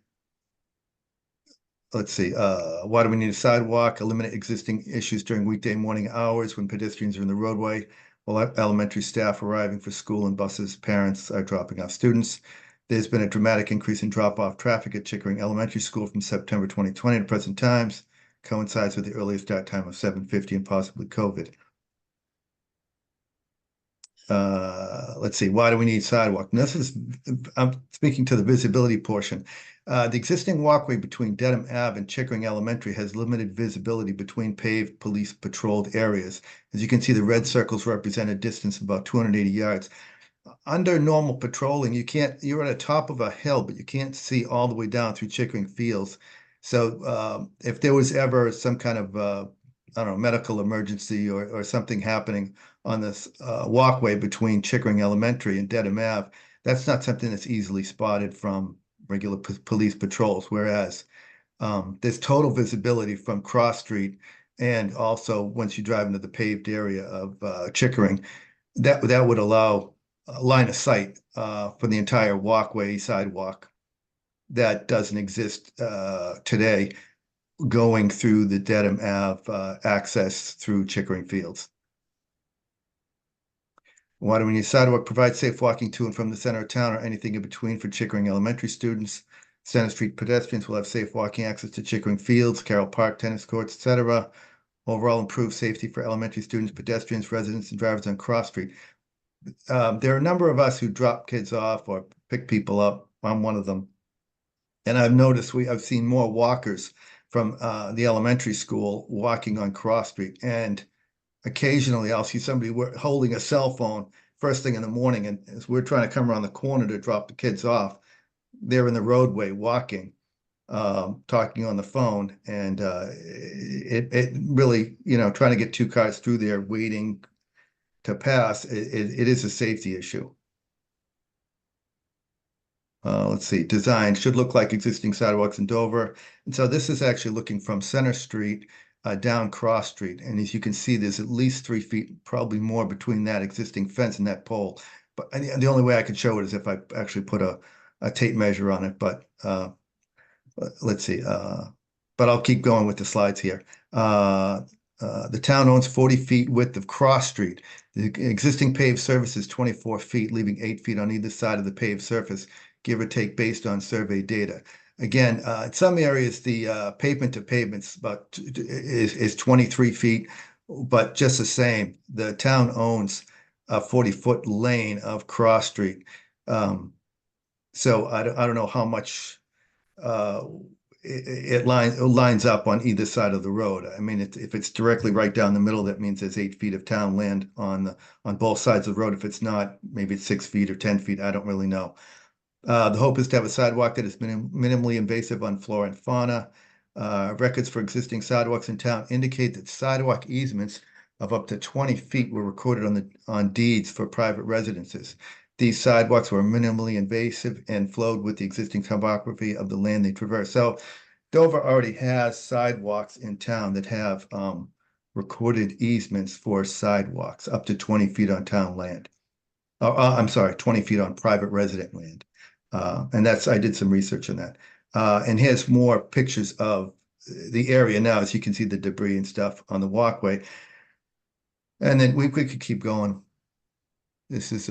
Let's see, why do we need a sidewalk? Eliminate existing issues during weekday morning hours when pedestrians are in the roadway, while elementary staff arriving for school and buses, parents are dropping off students. There's been a dramatic increase in drop-off traffic at Chickering Elementary School from September 2020 to present times, coincides with the earliest start time of 7:50 and possibly COVID. Let's see, why do we need sidewalk? And I'm speaking to the visibility portion. The existing walkway between Dedham Ave and Chickering Elementary has limited visibility between paved police patrolled areas. As you can see, the red circles represent a distance of about 280 yards. Under normal patrolling, you're at the top of a hill, but you can't see all the way down through Chickering Fields. So if there was ever some kind of, I don't know, medical emergency or something happening on this walkway between Chickering Elementary and Dedham Ave, that's not something that's easily spotted from regular police patrols. Whereas there's total visibility from Cross Street, and also once you drive into the paved area of Chickering, that would allow a line of sight for the entire walkway sidewalk that doesn't exist today, going through the Dedham Ave access through Chickering Fields. Why do we need a sidewalk? Provide safe walking to and from the center of town or anything in between for Chickering Elementary students. Center Street pedestrians will have safe walking access to Chickering Fields, Carroll Park, tennis courts, etc. Overall, improve safety for elementary students, pedestrians, residents, and drivers on Cross Street. There are a number of us who drop kids off or pick people up. I'm one of them. And I've noticed I've seen more walkers from the elementary school walking on Cross Street. And occasionally I'll see somebody holding a cell phone first thing in the morning. And as we're trying to come around the corner to drop the kids off, they're in the roadway walking, talking on the phone. And it really, trying to get two cars through there waiting to pass, it is a safety issue. Let's see, design should look like existing sidewalks in Dover. And so this is actually looking from Center Street down Cross Street. And as you can see, there's at least 3 feet, probably more, between that existing fence and that pole. But the only way I could show it is if I actually put a tape measure on it. But let's see. But I'll keep going with the slides here. The town owns 40 feet width of Cross Street. The existing paved surface is 24 feet, leaving 8 feet on either side of the paved surface, give or take, based on survey data. Again, in some areas, the pavement to pavement is 23 feet, but just the same, the town owns a 40-foot lane of Cross Street. So I don't know how much it lines up on either side of the road. I mean, if it's directly right down the middle, that means there's 8 feet of town land on both sides of the road. If it's not, maybe it's 6 feet or 10 feet. I don't really know. The hope is to have a sidewalk that is minimally invasive on flora and fauna. Records for existing sidewalks in town indicate that sidewalk easements of up to 20 feet were recorded on deeds for private residences. These sidewalks were minimally invasive and flowed with the existing topography of the land they traverse. So Dover already has sidewalks in town that have recorded easements for sidewalks up to 20 feet on town land. I'm sorry, 20 feet on private resident land. And I did some research on that. And here's more pictures of the area now, as you can see the debris and stuff on the walkway. And then we could keep going. This is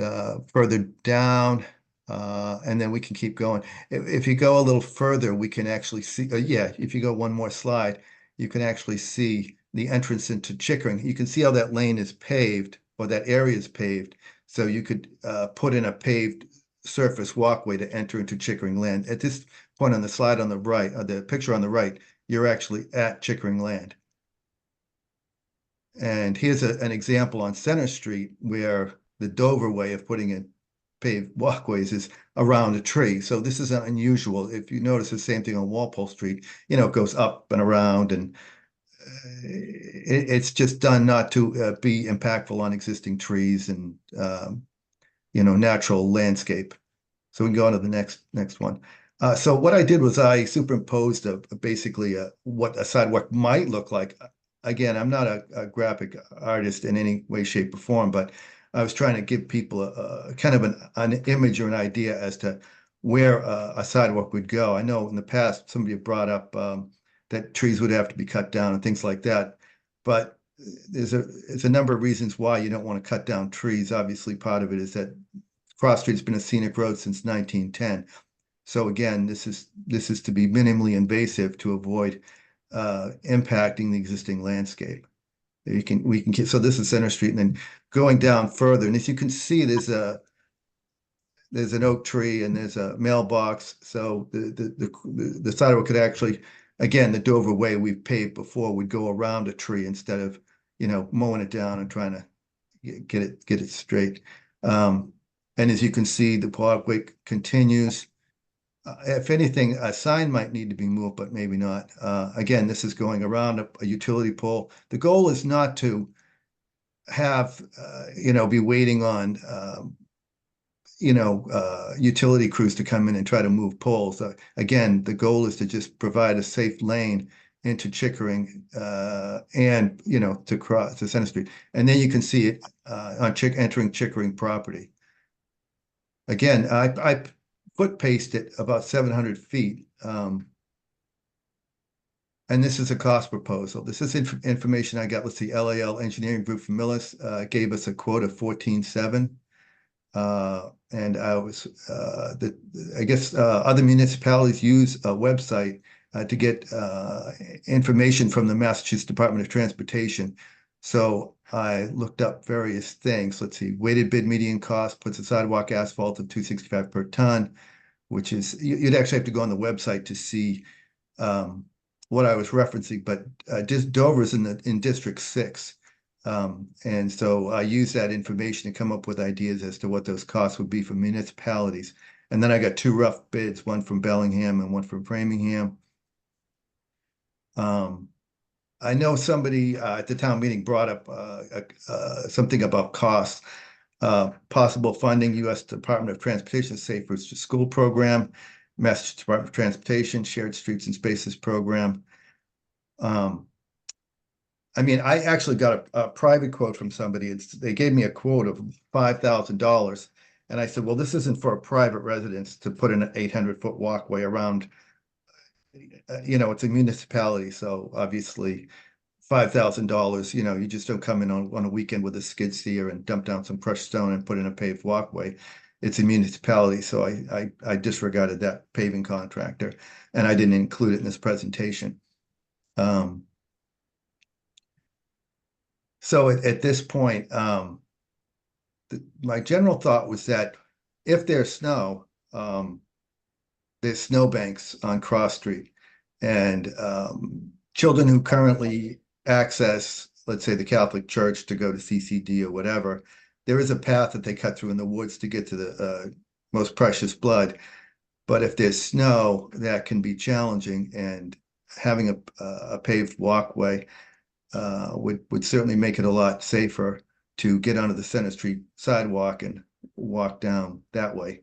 further down, and then we can keep going. If you go a little further, we can actually see, if you go one more slide, you can actually see the entrance into Chickering. You can see how that lane is paved, or that area is paved. So you could put in a paved surface walkway to enter into Chickering land. At this point on the slide on the right, the picture on the right, you're actually at Chickering land. And here's an example on Center Street where the Dover way of putting in paved walkways is around a tree. So this is unusual. If you notice the same thing on Walpole Street, it goes up and around, and it's just done not to be impactful on existing trees and natural landscape. So we can go on to the next one. So what I did was I superimposed basically what a sidewalk might look like. Again, I'm not a graphic artist in any way, shape, or form, but I was trying to give people a kind of an image or an idea as to where a sidewalk would go. I know in the past somebody brought up that trees would have to be cut down and things like that, but there's a number of reasons why you don't want to cut down trees. Obviously, part of it is that Cross Street's been a scenic road since 1910. So again, this is to be minimally invasive to avoid impacting the existing landscape. We can get, so this is Center Street, and then going down further, and as you can see, there's an oak tree and there's a mailbox. So the sidewalk could actually, again, the Dover way we've paved before would go around a tree instead of mowing it down and trying to get it straight. And as you can see, the walkway continues. If anything, a sign might need to be moved, but maybe not. Again, this is going around a utility pole. The goal is not to have, be waiting on, utility crews to come in and try to move poles. Again, the goal is to just provide a safe lane into Chickering and, to cross to Center Street. And then you can see it on entering Chickering property. Again, I foot paced it about 700 feet. And this is a cost proposal. This is information I got. Let's see, LAL Engineering Group from Millis gave us a quote of 14.7. And I was, I guess other municipalities use a website to get information from the Massachusetts Department of Transportation. So I looked up various things. Let's see, weighted bid median cost puts a sidewalk asphalt of $265 per ton, which is, you'd actually have to go on the website to see what I was referencing, but just Dover's in District 6. And so I used that information to come up with ideas as to what those costs would be for municipalities. And then I got two rough bids, one from Bellingham and one from Framingham. I know somebody at the town meeting brought up something about costs, possible funding, U.S. Department of Transportation Safe Routes to School program, Massachusetts Department of Transportation Shared Streets and Spaces program. I mean, I actually got a private quote from somebody. They gave me a quote of $5,000. And I said, well, this isn't for a private residence to put in an 800-foot walkway around, it's a municipality. So obviously $5,000, you just don't come in on a weekend with a skid steer and dump down some crushed stone and put in a paved walkway. It's a municipality. So I disregarded that paving contractor and I didn't include it in this presentation. So at this point, my general thought was that if there's snow, there's snowbanks on Cross Street, and children who currently access, let's say, the Catholic Church to go to CCD or whatever, there is a path that they cut through in the woods to get to the most precious blood. But if there's snow, that can be challenging, and having a paved walkway would certainly make it a lot safer to get onto the Center Street sidewalk and walk down that way.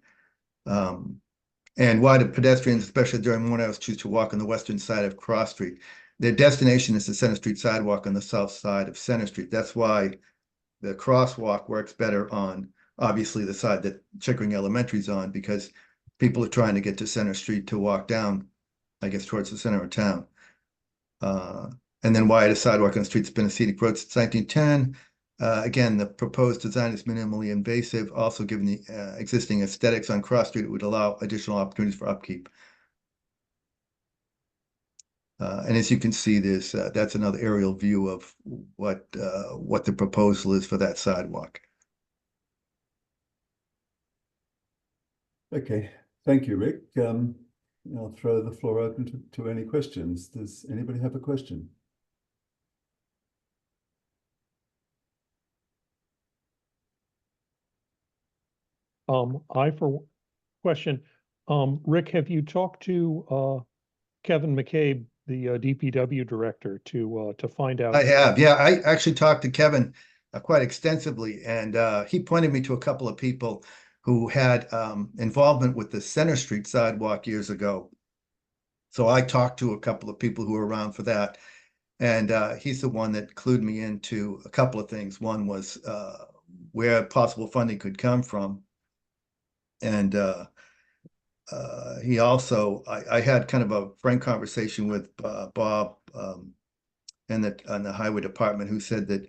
And why do pedestrians, especially during morning hours, choose to walk on the western side of Cross Street? Their destination is the Center Street sidewalk on the south side of Center Street. That's why the crosswalk works better on, obviously, the side that Chickering Elementary is on, because people are trying to get to Center Street to walk down, I guess, towards the center of town. And then why the sidewalk on the street's been a scenic road since 1910. Again, the proposed design is minimally invasive. Also, given the existing aesthetics on Cross Street, it would allow additional opportunities for upkeep. And as you can see, that's another aerial view of what the proposal is for that sidewalk. Okay, thank you, Rick. I'll throw the floor open to any questions. Does anybody have a question? Question, Rick, have you talked to Kevin McCabe the DPW director to find out. I have, yeah, I actually talked to Kevin quite extensively, and he pointed me to a couple of people who had involvement with the Center Street sidewalk years ago. So I talked to a couple of people who were around for that, and he's the one that clued me into a couple of things. One was where possible funding could come from, and he also, I had kind of a frank conversation with Bob and the highway department, who said that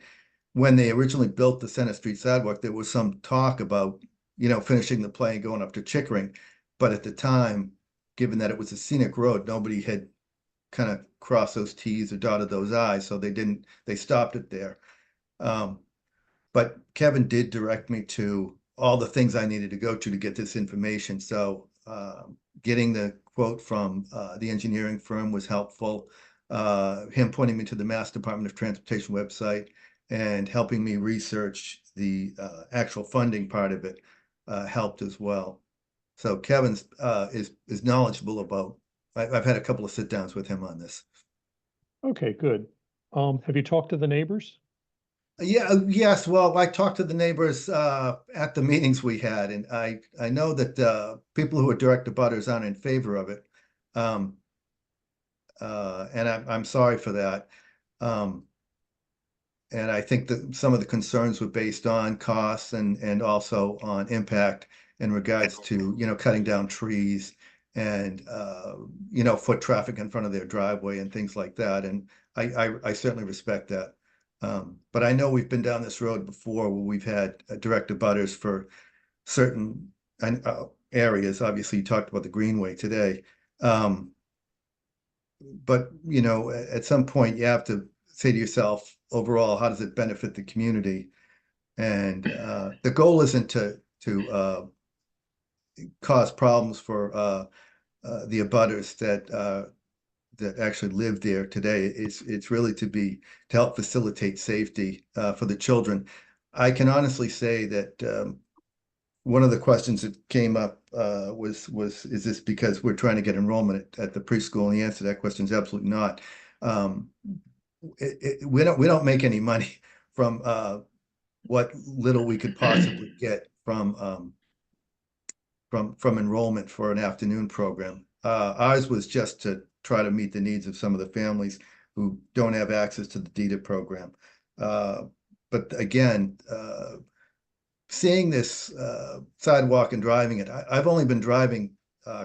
when they originally built the Center Street sidewalk, there was some talk about, finishing the play and going up to Chickering. But at the time, given that it was a scenic road, nobody had kind of crossed those Ts or dotted those Is, so they stopped it there. But Kevin did direct me to all the things I needed to go to get this information. So getting the quote from the engineering firm was helpful. Him pointing me to the Mass Department of Transportation website and helping me research the actual funding part of it helped as well. So Kevin's is knowledgeable about. I've had a couple of sit downs with him on this. Okay, good. Have you talked to the neighbors? Yeah, yes. Well, I talked to the neighbors at the meetings we had, and I know that people who are direct abutters aren't in favor of it. And I'm sorry for that. And I think that some of the concerns were based on costs and also on impact in regards to, cutting down trees and, foot traffic in front of their driveway and things like that. And I certainly respect that. But I know we've been down this road before where we've had direct abutters for certain areas. Obviously, you talked about the Greenway today. But, at some point you have to say to yourself, overall, how does it benefit the community? And the goal isn't to cause problems for the abutters that actually live there today. It's really to help facilitate safety for the children. I can honestly say that one of the questions that came up was is this because we're trying to get enrollment at the preschool? And the answer to that question is absolutely not. We don't make any money from what little we could possibly get from enrollment for an afternoon program. Ours was just to try to meet the needs of some of the families who don't have access to the DETA program. But again, seeing this sidewalk and driving it, I've only been driving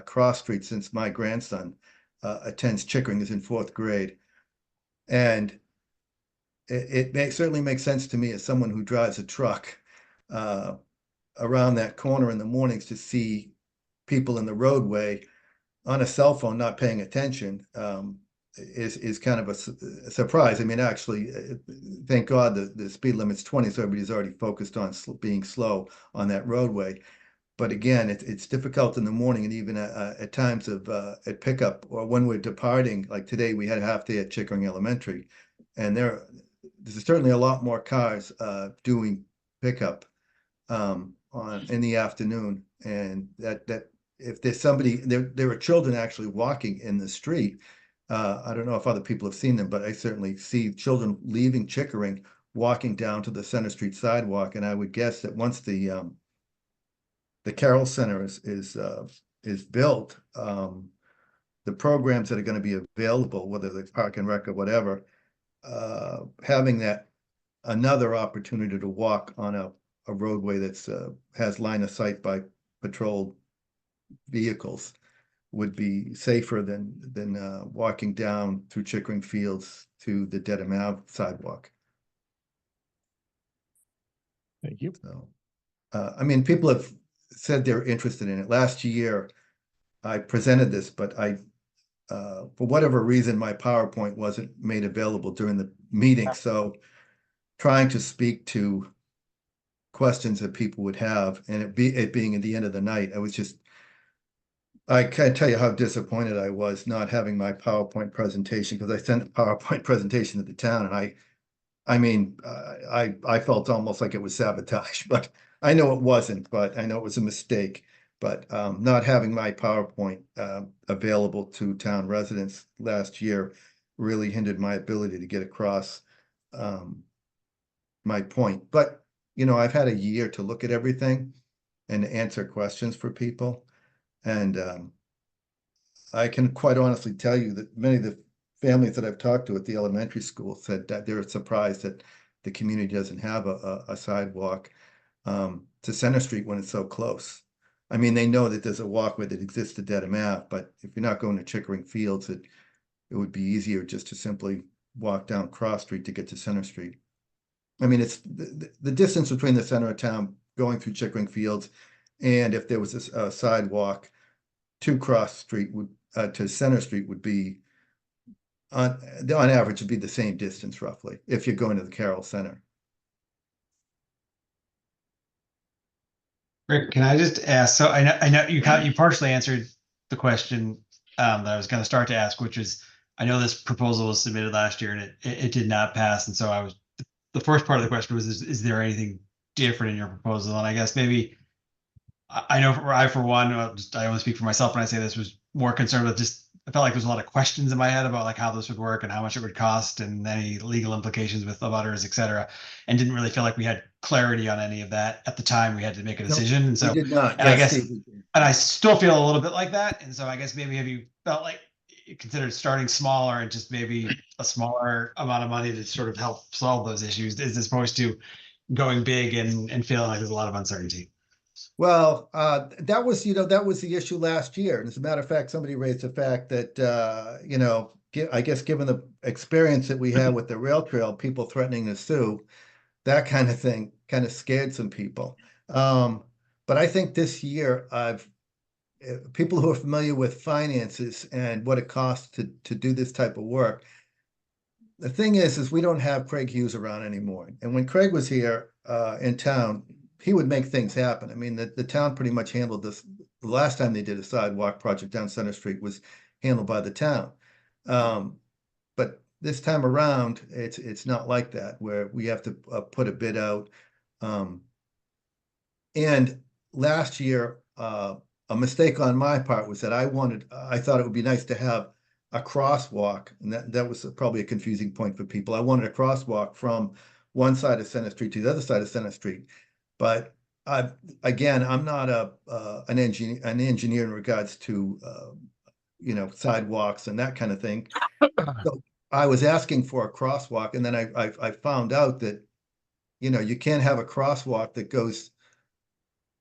Cross Street since my grandson attends Chickering, is in 4th grade. And it certainly makes sense to me as someone who drives a truck around that corner in the mornings to see people in the roadway on a cell phone not paying attention is kind of a surprise. I mean, actually, thank God the speed limit's 20, so everybody's already focused on being slow on that roadway. But again, it's difficult in the morning, and even at times of at pickup or when we're departing. Like today, we had a half day at Chickering Elementary, and there's certainly a lot more cars doing pickup in the afternoon, and that if there's somebody there are children actually walking in the street. I don't know if other people have seen them, but I certainly see children leaving Chickering, walking down to the Center Street sidewalk, and I would guess that once the Carroll Center is built, the programs that are going to be available, whether it's Park and Rec or whatever, having that another opportunity to walk on a roadway that's has line of sight by patrolled vehicles would be safer than walking down through Chickering Fields to the Dedham Ave sidewalk. Thank you. So, I mean, people have said they're interested in it. Last year, I presented this, but for whatever reason, my PowerPoint wasn't made available during the meeting. So trying to speak to questions that people would have, and it being at the end of the night, I can't tell you how disappointed I was not having my PowerPoint presentation, because I sent a PowerPoint presentation to the town, and I felt almost like it was sabotage, but I know it wasn't, but I know it was a mistake. But not having my PowerPoint available to town residents last year really hindered my ability to get across my point. But, you know, I've had a year to look at everything and answer questions for people. And I can quite honestly tell you that many of the families that I've talked to at the elementary school said that they're surprised that the community doesn't have a sidewalk to Center Street when it's so close. I mean, they know that there's a walkway that exists at Dedham Ave, but if you're not going to Chickering Fields, it would be easier just to simply walk down Cross Street to get to Center Street. I mean, it's the distance between the center of town going through Chickering Fields, and if there was a sidewalk to Cross Street would to Center Street would be on average would be the same distance roughly if you're going to the Carroll Center. Rick, can I just ask? So I know you partially answered the question that I was going to start to ask, which is, I know this proposal was submitted last year and it did not pass, and so the first part of the question was, is there anything different in your proposal? And I guess maybe I know for one, I only speak for myself when I say this, was more concerned with just, I felt like there's a lot of questions in my head about like how this would work and how much it would cost and any legal implications with the butters, et cetera, and didn't really feel like we had clarity on any of that at the time we had to make a decision. And so, We did not. and I Yes, guess, Steve. and I still feel a little bit like that. And so I guess maybe have you felt like you considered starting smaller and just maybe a smaller amount of money to sort of help solve those issues, as opposed to going big and feeling like there's a lot of uncertainty? Well, that was, you know, that was the issue last year. And as a matter of fact, somebody raised the fact that, you know, I guess given the experience that we had with the rail trail, people threatening to sue, that kind of thing kind of scared some people. But I think this year people who are familiar with finances and what it costs to do this type of work. The thing is we don't have Craig Hughes around anymore. And when Craig was here in town, he would make things happen. I mean, the town pretty much handled this. The last time they did a sidewalk project down Center Street was handled by the town. But this time around, it's not like that, where we have to put a bid out. And last year, a mistake on my part was that I thought it would be nice to have a crosswalk, and that was probably a confusing point for people. I wanted a crosswalk from one side of Center Street to the other side of Center Street. But again, I'm not an engineer in regards to you know, sidewalks and that kind of thing. So I was asking for a crosswalk, and then I found out that, you know, you can't have a crosswalk that goes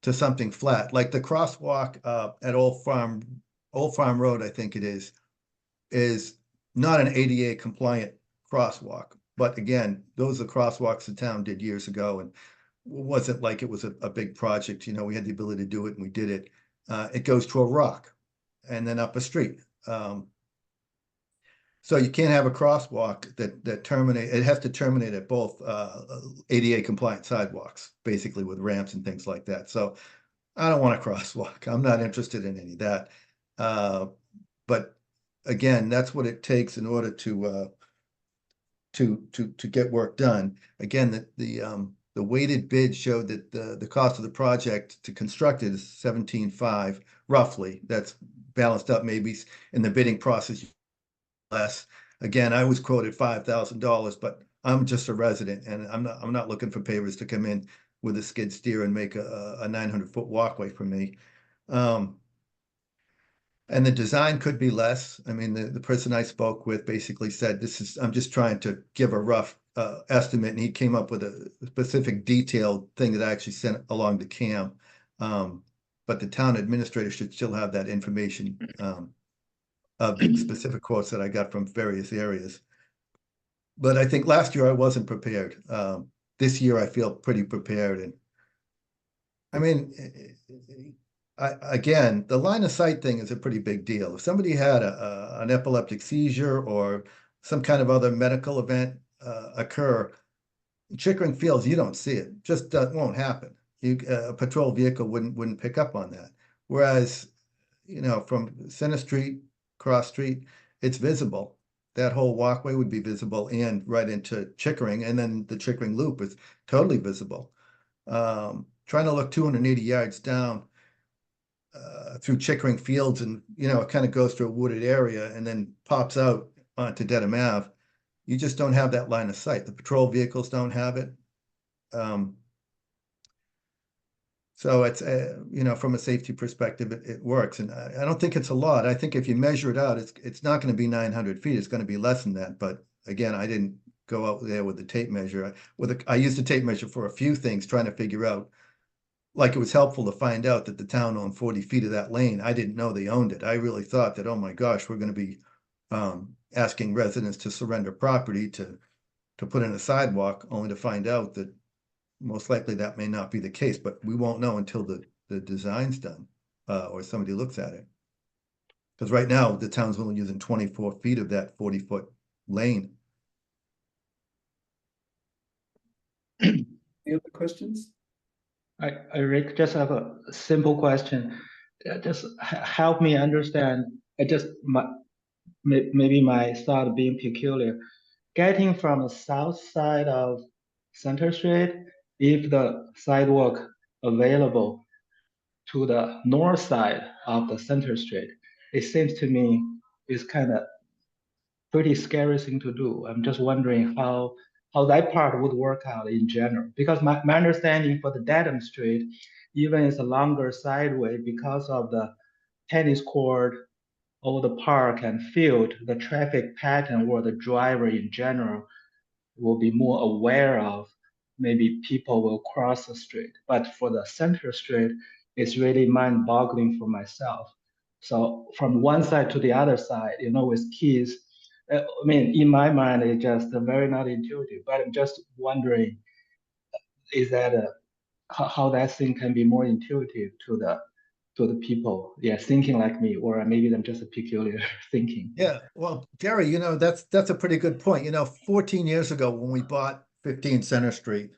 to something flat, like the crosswalk at Old Farm Road, I think it is not an ADA compliant crosswalk. But again, those are crosswalks the town did years ago, and wasn't like it was a big project. You know, we had the ability to do it and we did it. It goes to a rock and then up a street. So you can't have a crosswalk that terminate. It has to terminate at both ADA compliant sidewalks, basically with ramps and things like that. So I don't want a crosswalk. I'm not interested in any of that. But again, that's what it takes in order to get work done. Again, the weighted bid showed that the cost of the project to construct it is 17.5 roughly. That's balanced up maybe in the bidding process less. Again, I was quoted $5,000, but I'm just a resident and I'm not looking for pavers to come in with a skid steer and make a 900-foot walkway for me. And the design could be less. I mean, the person I spoke with basically said, I'm just trying to give a rough estimate, and he came up with a specific detailed thing that I actually sent along to Cam. But the town administrator should still have that information of the specific quotes that I got from various areas. But I think last year I wasn't prepared. This year I feel pretty prepared. And I mean, again, the line of sight thing is a pretty big deal. If somebody had an epileptic seizure or some kind of other medical event occur, in Chickering Fields, you don't see it. Just won't happen. A patrol vehicle wouldn't pick up on that. Whereas, you know, from Center Street, Cross Street, it's visible. That whole walkway would be visible and right into Chickering, and then the Chickering Loop is totally visible. Trying to look 280 yards down through Chickering Fields, and you know, it kind of goes through a wooded area and then pops out onto Dedham Ave, you just don't have that line of sight. The patrol vehicles don't have it. So it's, you know, from a safety perspective, it works. And I don't think it's a lot. I think if you measure it out, it's not going to be 900 feet. It's going to be less than that. But again, I didn't go out there with the tape measure. I used the tape measure for a few things, trying to figure out, like it was helpful to find out that the town owned 40 feet of that lane. I didn't know they owned it. I really thought that, oh my gosh, we're going to be asking residents to surrender property to put in a sidewalk, only to find out that most likely that may not be the case, but we won't know until the design's done, or somebody looks at it. Because right now, the town's only using 24 feet of that 40-foot lane. Any other questions? I Rick, just have a simple question. Just help me understand. Maybe my thought being peculiar. Getting from the south side of Center Street, if the sidewalk available to the north side of the Center Street, it seems to me is kind of pretty scary thing to do. I'm just wondering how that part would work out in general. Because my understanding for the Dedham Street, even it's a longer sideway because of the tennis court over the park and field, the traffic pattern or the driver in general will be more aware of. Maybe people will cross the street. But for the Center Street, it's really mind-boggling for myself. So from one side to the other side, you know, with kids, I mean, in my mind, it's just very not intuitive. But I'm just wondering, is that how that thing can be more intuitive to the people, yeah, thinking like me, or maybe I'm just a peculiar thinking. Yeah, well, Jerry, you know, that's a pretty good point. You know, 14 years ago when we bought 15 Center Street,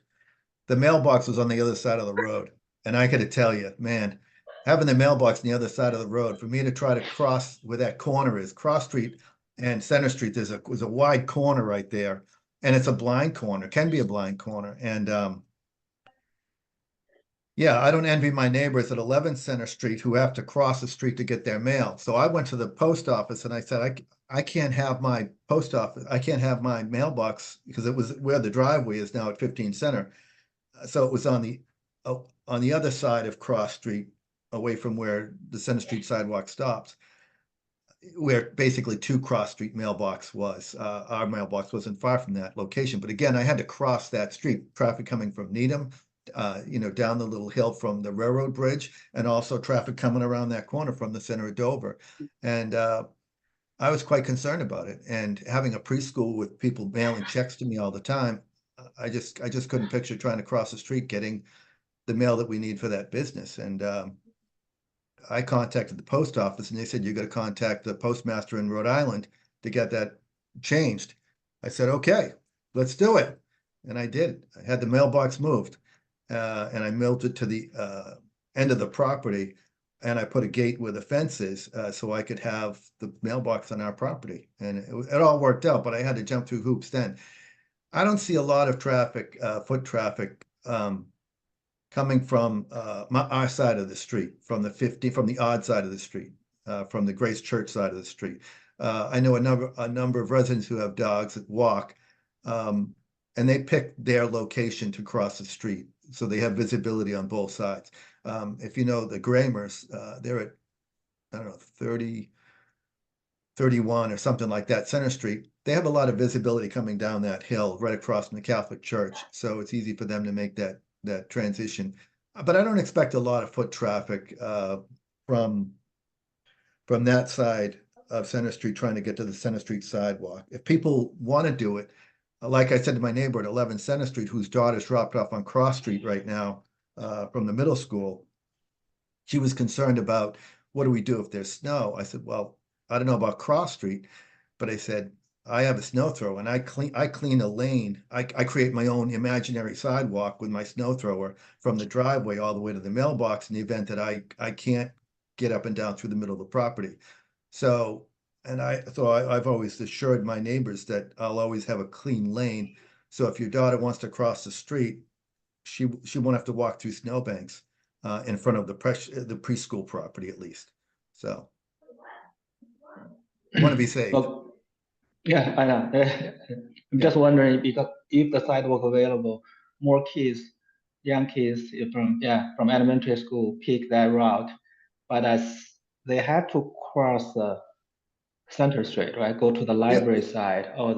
the mailbox was on the other side of the road. And I gotta tell you, man, having the mailbox on the other side of the road, for me to try to cross where that corner is, Cross Street and Center Street, there's a wide corner right there. And it's a blind corner, can be a blind corner. And yeah, I don't envy my neighbors at 11 Center Street who have to cross the street to get their mail. So I went to the post office and I said, I can't have my post office, I can't have my mailbox because it was where the driveway is now at 15 Center. So it was on the other side of Cross Street, away from where the Center Street sidewalk stops, where basically 2 Cross Street mailbox was. Our mailbox wasn't far from that location, but again, I had to cross that street, traffic coming from Needham, you know, down the little hill from the railroad bridge, and also traffic coming around that corner from the center of Dover. And I was quite concerned about it. And having a preschool with people mailing checks to me all the time, I just couldn't picture trying to cross the street getting the mail that we need for that business. And I contacted the post office and they said, you got to contact the postmaster in Rhode Island to get that changed. I said, okay, let's do it. And I did. I had the mailbox moved and I mailed it to the end of the property. And I put a gate where the fence is so I could have the mailbox on our property. And it all worked out, but I had to jump through hoops then. I don't see a lot of traffic, foot traffic, coming from our side of the street, from the odd side of the street, from the Grace Church side of the street. I know a number of residents who have dogs that walk, and they pick their location to cross the street, so they have visibility on both sides. If you know the Gramers, they're at, I don't know, 30, 31 or something like that, Center Street. They have a lot of visibility coming down that hill right across from the Catholic Church, so it's easy for them to make that transition. But I don't expect a lot of foot traffic from that side of Center Street trying to get to the Center Street sidewalk. If people want to do it, like I said to my neighbor at 11 Center Street, whose daughter's dropped off on Cross Street right now from the middle school, she was concerned about, what do we do if there's snow? I said, well, I don't know about Cross Street, but I said, I have a snow thrower and I clean a lane. I create my own imaginary sidewalk with my snow thrower from the driveway all the way to the mailbox in the event that I can't get up and down through the middle of the property. So, I've always assured my neighbors that I'll always have a clean lane. So if your daughter wants to cross the street, she won't have to walk through snowbanks in front of the preschool property at least. So, want to be safe. Well, Yeah, I know. I'm just wondering because if the sidewalk available, more kids, young kids from elementary school pick that route, but as they have to cross Center Street, right? Go to the library side or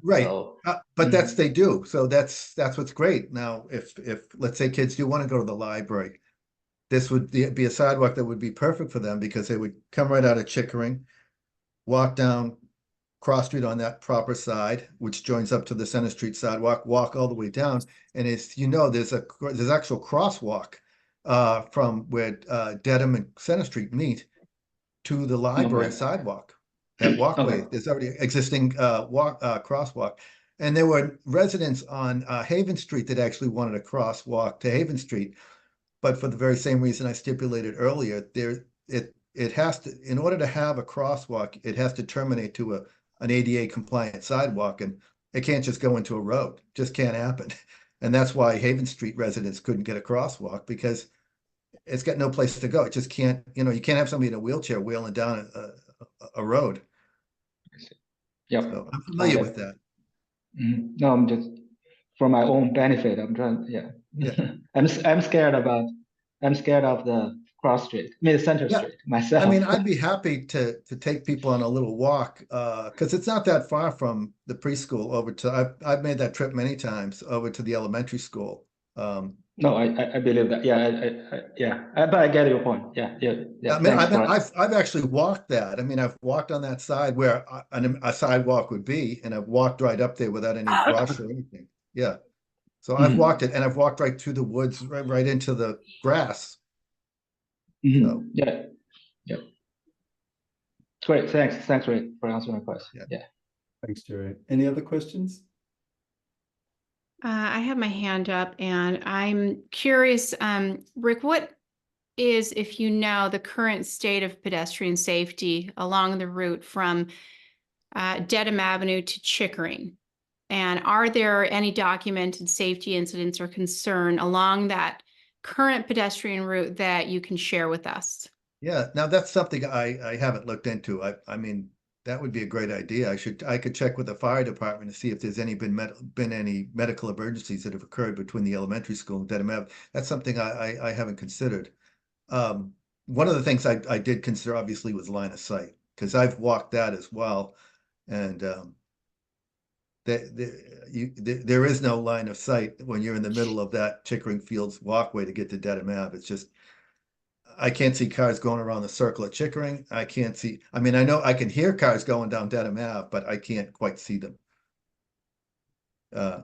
Right. So But that's, they do. So that's what's great. Now, if let's say kids do want to go to the library, this would be a sidewalk that would be perfect for them because they would come right out of Chickering, walk down Cross Street on that proper side, which joins up to the Center Street sidewalk, walk all the way down. And it's, there's actual crosswalk from where Dedham and Center Street meet to the library Okay. sidewalk. That walkway, Okay. there's already existing crosswalk. And there were residents on Haven Street that actually wanted a crosswalk to Haven Street. But for the very same reason I stipulated earlier, it has to, in order to have a crosswalk, it has to terminate to an ADA compliant sidewalk, and it can't just go into a road. Just can't happen. And that's why Haven Street residents couldn't get a crosswalk, because it's got no place to go. It just can't, you can't have somebody in a wheelchair wheeling down a road. Yep. So I'm familiar with that. No, I'm just for my own benefit. I'm trying. Yeah. I'm scared of the cross street. I mean, Center Yeah. Street myself. I mean, I'd be happy to take people on a little walk, because it's not that far from the preschool over to, I've made that trip many times over to the elementary school. No, I believe that. But I get your point. Yeah. I mean, Thanks I've actually walked that. I mean, I've walked on that side where a sidewalk would be, and I've walked right up there without any brush or anything. Yeah. So I've walked it, and I've walked right through the woods, right into the grass. So, Yeah. Great. Thanks, Rick, for answering my question. Yeah. Thanks, Jerry. Any other questions? I have my hand up and I'm curious, Rick, what is, if you know, the current state of pedestrian safety along the route from Dedham Avenue to Chickering? And are there any documented safety incidents or concern along that current pedestrian route that you can share with us? yeah, now that's something I haven't looked into. I mean, that would be a great idea. I could check with the fire department to see if there's been any medical emergencies that have occurred between the elementary school and Dedham Ave. That's something I haven't considered. One of the things I did consider obviously was line of sight, because I've walked that as well. And there is no line of sight when you're in the middle of that Chickering Fields walkway to get to Dedham Ave. It's just, I can't see cars going around the circle at Chickering. I can't see, I mean, I know I can hear cars going down Dedham Ave, but I can't quite see them.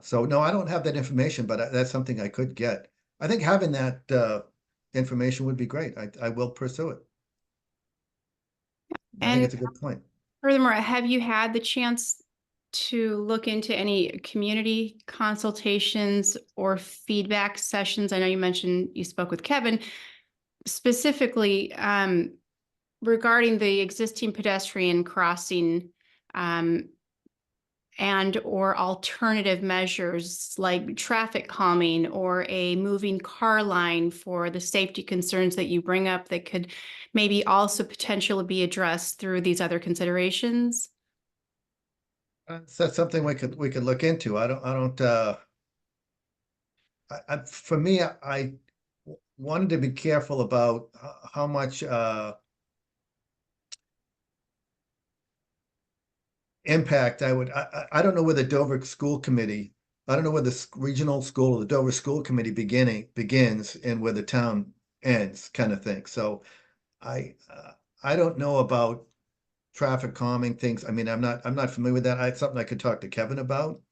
So no, I don't have that information, but that's something I could get. I think having that information would be great. I will pursue it. I think it's a good point. Furthermore, have you had the chance to look into any community consultations or feedback sessions? I know you mentioned you spoke with Kevin specifically regarding the existing pedestrian crossing and or alternative measures like traffic calming or a moving car line for the safety concerns that you bring up that could maybe also potentially be addressed through these other considerations? So that's something we could look into. For me, I wanted to be careful about how much impact I don't know where the Dover School Committee, I don't know where the regional school or the Dover School Committee begins and where the town ends, kind of thing. So I don't know about traffic calming things. I mean, I'm not familiar with that. It's something I could talk to Kevin about.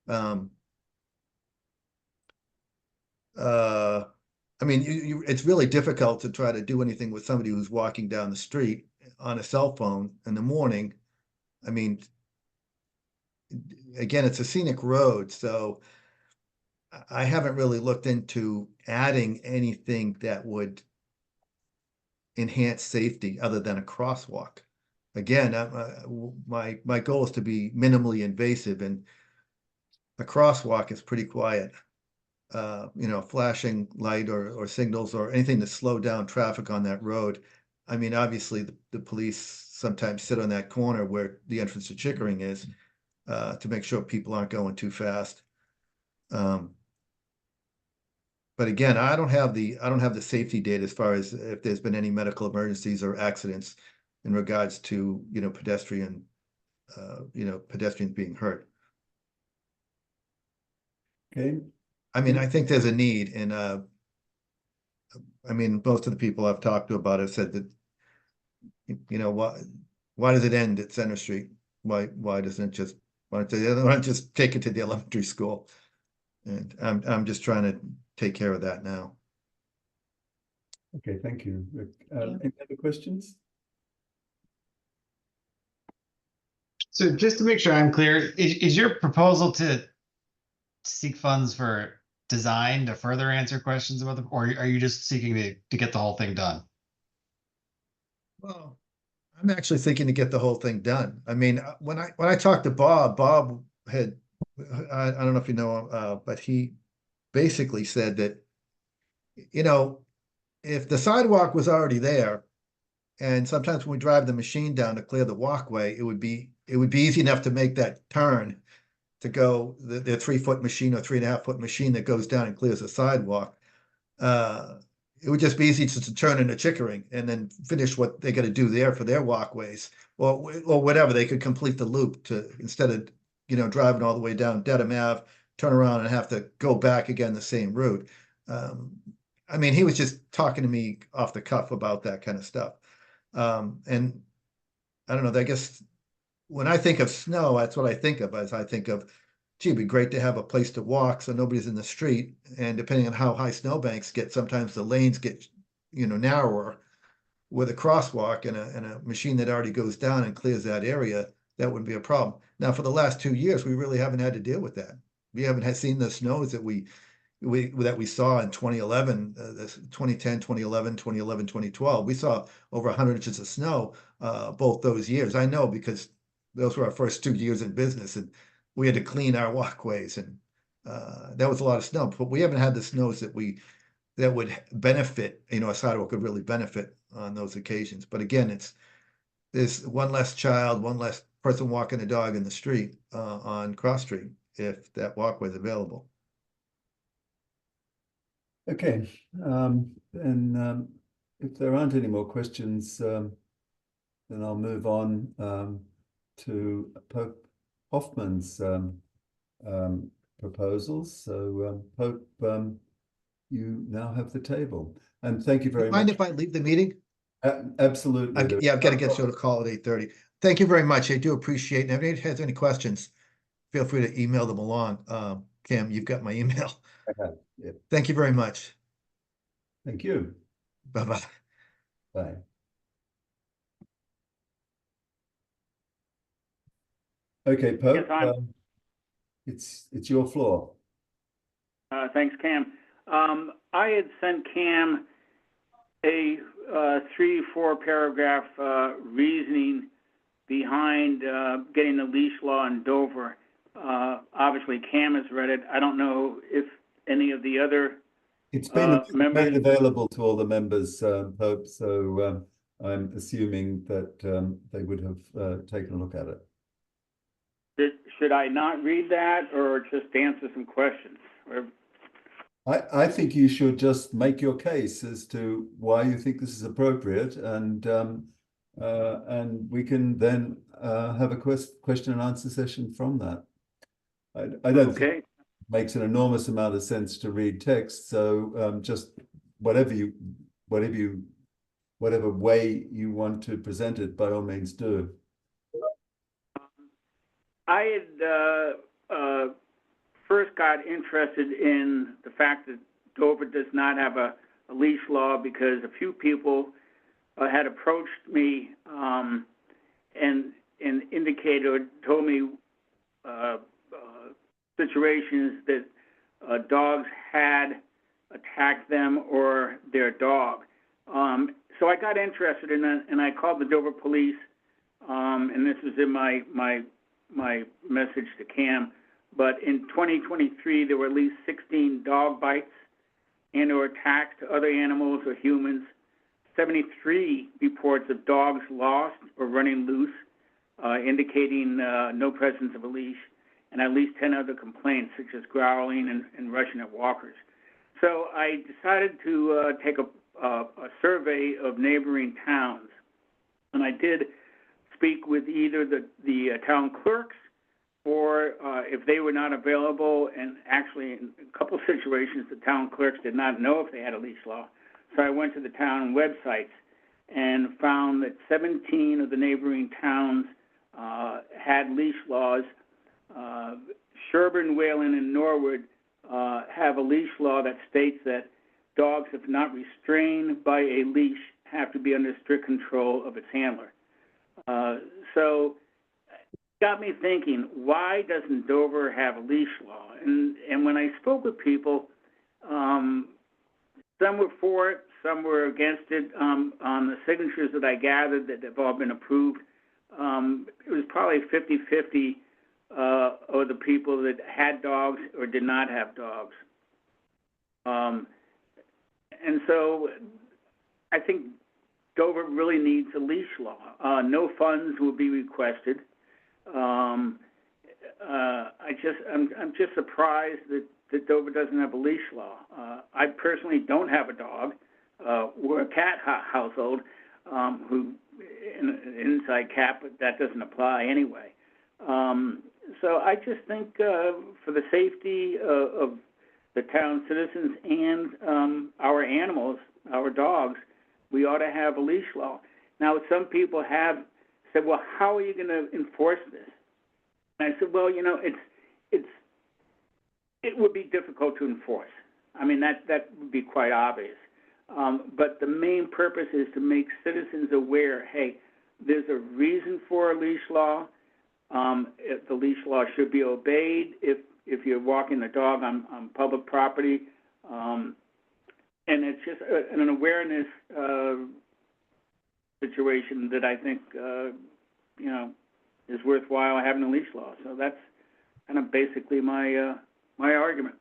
I mean, it's really difficult to try to do anything with somebody who's walking down the street on a cell phone in the morning. I mean, again, it's a scenic road, so I haven't really looked into adding anything that would enhance safety other than a crosswalk. Again, my goal is to be minimally invasive, and a crosswalk is pretty quiet. Flashing light or signals or anything to slow down traffic on that road. I mean, obviously the police sometimes sit on that corner where the entrance to Chickering is, to make sure people aren't going too fast. But again, I don't have the safety data as far as if there's been any medical emergencies or accidents in regards to, pedestrians being hurt. Okay, I mean, I think there's a need, and I mean, most of the people I've talked to about it said that, why does it end at Center Street? Why doesn't it just, why don't just take it to the elementary school? And I'm just trying to take care of that now. okay, thank you. Rick. Yeah. Any other questions? So just to make sure I'm clear, is your proposal to seek funds for design to further answer questions about or are you just seeking to get the whole thing done? Well, I'm actually thinking to get the whole thing done. I mean, when I talked to Bob had, I don't know if you know him, but he basically said that, if the sidewalk was already there, and sometimes when we drive the machine down to clear the walkway, it would be easy enough to make that turn to go the 3-foot machine or 3.5-foot machine that goes down and clears the sidewalk. It would just be easy to turn into Chickering and then finish what they got to do there for their walkways, or whatever. They could complete the loop to, instead of driving all the way down Dedham Ave, turn around and have to go back again the same route. I mean, he was just talking to me off the cuff about that kind of stuff. And I don't know, I guess when I think of snow, that's what I think of, as I think of, gee, it'd be great to have a place to walk so nobody's in the street. And depending on how high snowbanks get, sometimes the lanes get, narrower. With a crosswalk and a machine that already goes down and clears that area, that wouldn't be a problem. Now, for the last 2 years, we really haven't had to deal with that. We haven't seen the snows that we saw in 2011, 2010, 2011, 2011, 2012. We saw over 100 inches of snow both those years. I know because those were our first 2 years in business, and we had to clean our walkways, and that was a lot of snow. But we haven't had the snows that would benefit, a sidewalk would really benefit on those occasions. But again, there's one less child, one less person walking a dog in the street on Cross Street if that walkway is available. Okay, and if there aren't any more questions, then I'll move on to Pope Hoffman's proposals. So Pope, you now have the table, and thank you very much. Mind if I leave the meeting? Absolutely. Yeah, I've got to get to the call at 8:30. Thank you very much. I do appreciate it. And if anybody has any questions, feel free to email them along. Cam, you've got my email. Okay. Yeah. Thank you very much. Thank you. Bye-bye. Bye. Okay, Pope, Yes, it's your floor. Thanks, Cam. I had sent Cam a 3-4 paragraph reasoning behind getting the leash law in Dover. Obviously, Cam has read it. I don't know if any of the other It's been members made available to all the members, Pope, so I'm assuming that they would have taken a look at it. Should I not read that or just answer some questions? I think you should just make your case as to why you think this is appropriate, and we can then have a question and answer session from that. I don't think it makes an enormous amount of sense to read text, so just whatever way you want to present it, by all means do. I had first got interested in the fact that Dover does not have a leash law because a few people had approached me and indicated, told me situations that dogs had attacked them or their dog. So I got interested in it, and I called the Dover police, and this was in my message to Cam. But in 2023, there were at least 16 dog bites and or attacks to other animals or humans. 73 reports of dogs lost or running loose, indicating no presence of a leash, and at least 10 other complaints, such as growling and rushing at walkers. So I decided to take a survey of neighboring towns, and I did speak with either the town clerks or if they were not available, and actually in a couple of situations the town clerks did not know if they had a leash law. So I went to the town websites and found that 17 of the neighboring towns had leash laws. Sherburne, Wayland, and Norwood have a leash law that states that dogs, if not restrained by a leash, have to be under strict control of its handler. So it got me thinking, why doesn't Dover have a leash law? And when I spoke with people, some were for it, some were against it. On the signatures that I gathered that have all been approved, it was probably 50-50 of the people that had dogs or did not have dogs. And so I think Dover really needs a leash law. No funds will be requested. I'm just surprised that Dover doesn't have a leash law. I personally don't have a dog. We're a cat household, who an inside cat, but that doesn't apply anyway. So I just think for the safety of the town citizens and our animals, our dogs, we ought to have a leash law. Now, some people have said, well, how are you going to enforce this? And I said, well, you know, it would be difficult to enforce. I mean, that would be quite obvious. But the main purpose is to make citizens aware, hey, there's a reason for a leash law. If the leash law should be obeyed if you're walking the dog on public property. And it's just an awareness situation that I think, you know, is worthwhile having a leash law. So that's kind of basically my my argument.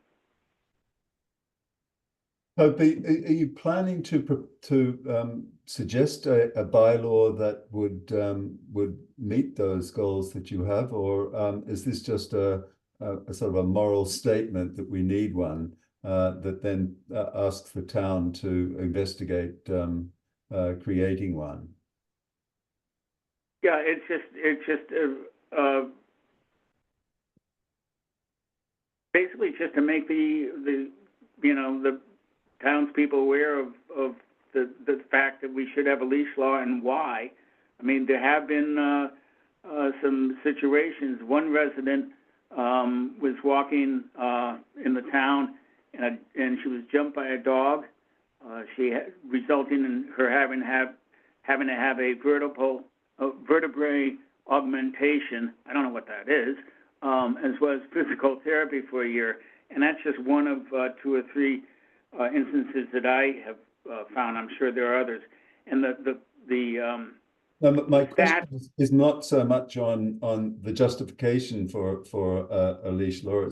Are you planning to suggest a bylaw that would meet those goals that you have, or is this just a sort of a moral statement that we need one that then asks the town to investigate creating one? Yeah, it's just basically just to make the you know the townspeople aware of the fact that we should have a leash law and why. I mean, there have been some situations. One resident was walking in the town, and she was jumped by a dog. Resulting in her having to have a vertebrae augmentation. I don't know what that is, as well as physical therapy for a year. And that's just one of 2 or 3 instances that I have found. I'm sure there are others. And no, my question is not so much on the justification for a leash law.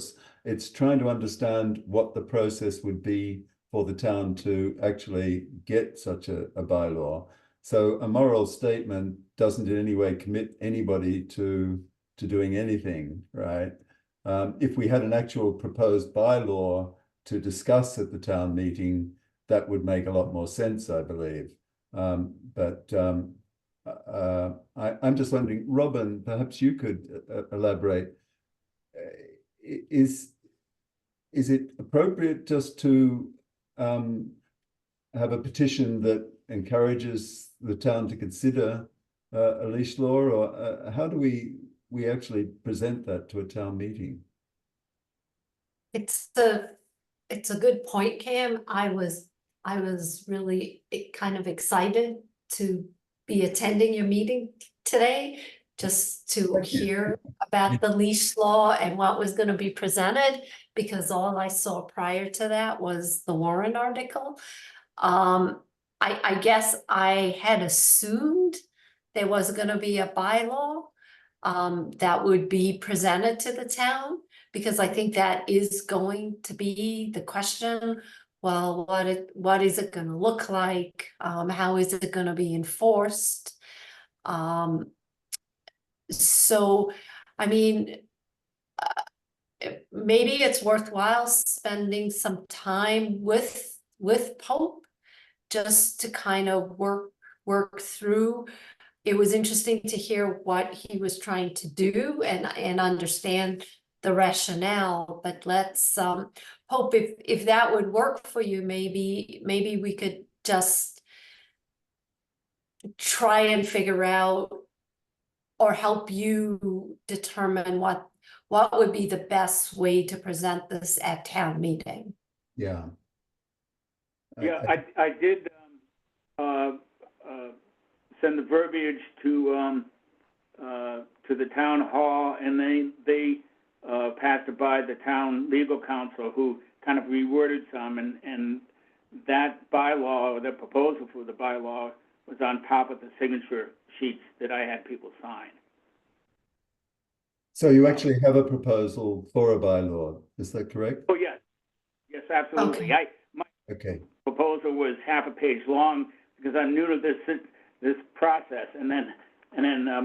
It's trying to understand what the process would be for the town to actually get such a bylaw. So a moral statement doesn't in any way commit anybody to doing anything, right? If we had an actual proposed bylaw to discuss at the town meeting, that would make a lot more sense, I believe. I'm just wondering, Robin, perhaps you could elaborate. Is it appropriate just to have a petition that encourages the town to consider a leash law, or how do we actually present that to a town meeting? It's a good point, Cam. I was really kind of excited to be attending your meeting today, just to hear about the leash law and what was going to be presented, because all I saw prior to that was the Warrant article. I guess I had assumed there was going to be a bylaw that would be presented to the town, because I think that is going to be the question well, what is it gonna look like? How is it gonna be enforced? So, I mean, maybe it's worthwhile spending some time with Pope just to kind of work through. It was interesting to hear what he was trying to do and understand the rationale, but let's Pope, if that would work for you, maybe we could just try and figure out or help you determine what would be the best way to present this at town meeting. Yeah. Yeah, I did send the verbiage to the town hall, and they passed it by the town legal counsel, who kind of reworded some, and that bylaw, or the proposal for the bylaw, was on top of the signature sheets that I had people sign. So you actually have a proposal for a bylaw, is that correct? Oh, yes. Yes, absolutely. Okay. My Okay. proposal was half a page long because I'm new to this process, and then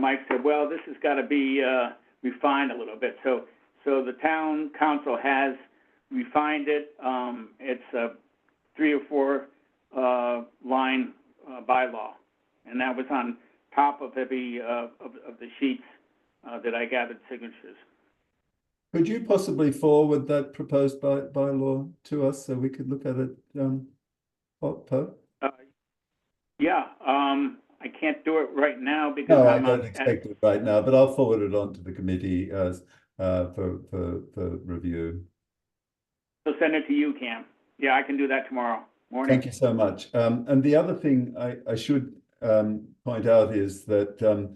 Mike said, well, this has got to be refined a little bit. So the town council has refined it. It's a 3 or 4 line bylaw, and that was on top of every of the sheets that I gathered signatures. Could you possibly forward that proposed bylaw to us so we could look at it, Pope? Yeah, I can't do it right now because No, I I'm don't expect it right now, but I'll forward it on to the committee as for review. So send it to you, Cam. Yeah, I can do that tomorrow morning. Thank you so much. And the other thing I should point out is that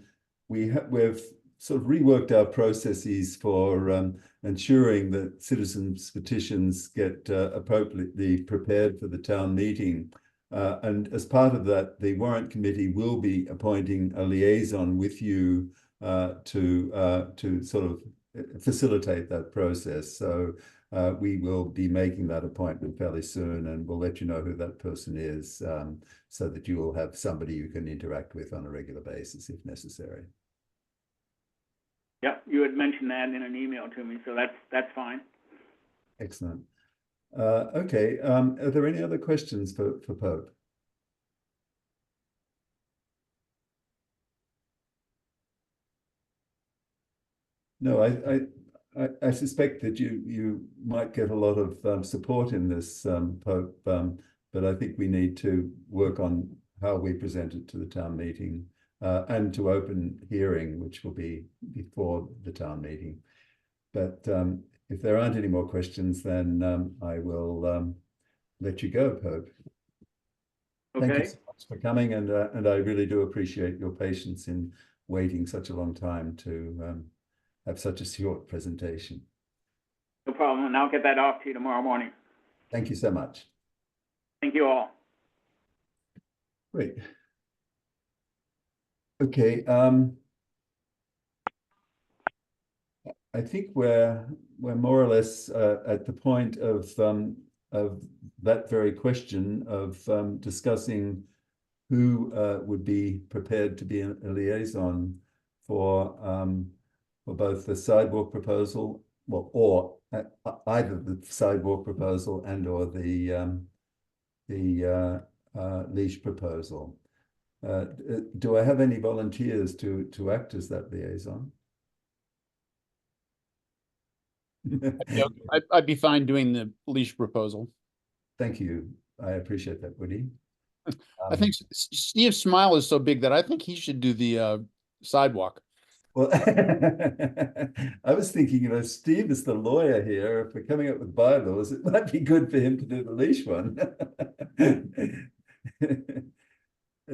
we've sort of reworked our processes for ensuring that citizens' petitions get appropriately prepared for the town meeting. And as part of that, the Warrant Committee will be appointing a liaison with you to sort of facilitate that process. So we will be making that appointment fairly soon, and we'll let you know who that person is, so that you will have somebody you can interact with on a regular basis if necessary. Yeah, you had mentioned that in an email to me, so that's fine. Excellent. Okay, are there any other questions for Pope? No, I suspect that you might get a lot of support in this, Pope, but I think we need to work on how we present it to the town meeting and to open hearing, which will be before the town meeting. But if there aren't any more questions, then I will let you go, Pope. Thank you so much for coming, and I really do appreciate your patience in waiting such a long time to have such a short presentation. No problem, and I'll get that off to you tomorrow morning. Thank you so much. Thank you all. Great. Okay, I think we're more or less at the point of that very question of discussing who would be prepared to be a liaison for both the sidewalk proposal, well, or either the sidewalk proposal and or the leash proposal. Do I have any volunteers to act as that liaison? I'd be fine doing the leash proposal. Thank you. I appreciate that, Woody. I think Steve's smile is so big that I think he should do the sidewalk. Well, I was thinking, Steve is the lawyer here. If we're coming up with bylaws, it might be good for him to do the leash one.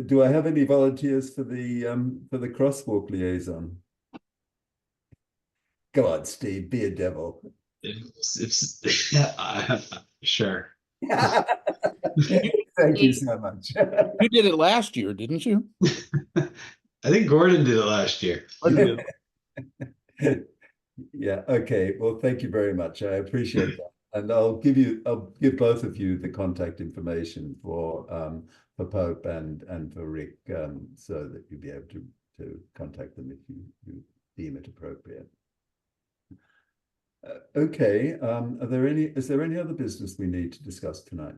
Do I have any volunteers for the crosswalk liaison? Go on, Steve, be a devil. Sure. Thank you so much. You did it last year, didn't you? I think Gordon did it last year. Yeah, okay. Well, thank you very much. I appreciate that. And I'll give both of you the contact information for Pope and for Rick, so that you'll be able to contact them if you deem it appropriate. Okay, is there any other business we need to discuss tonight?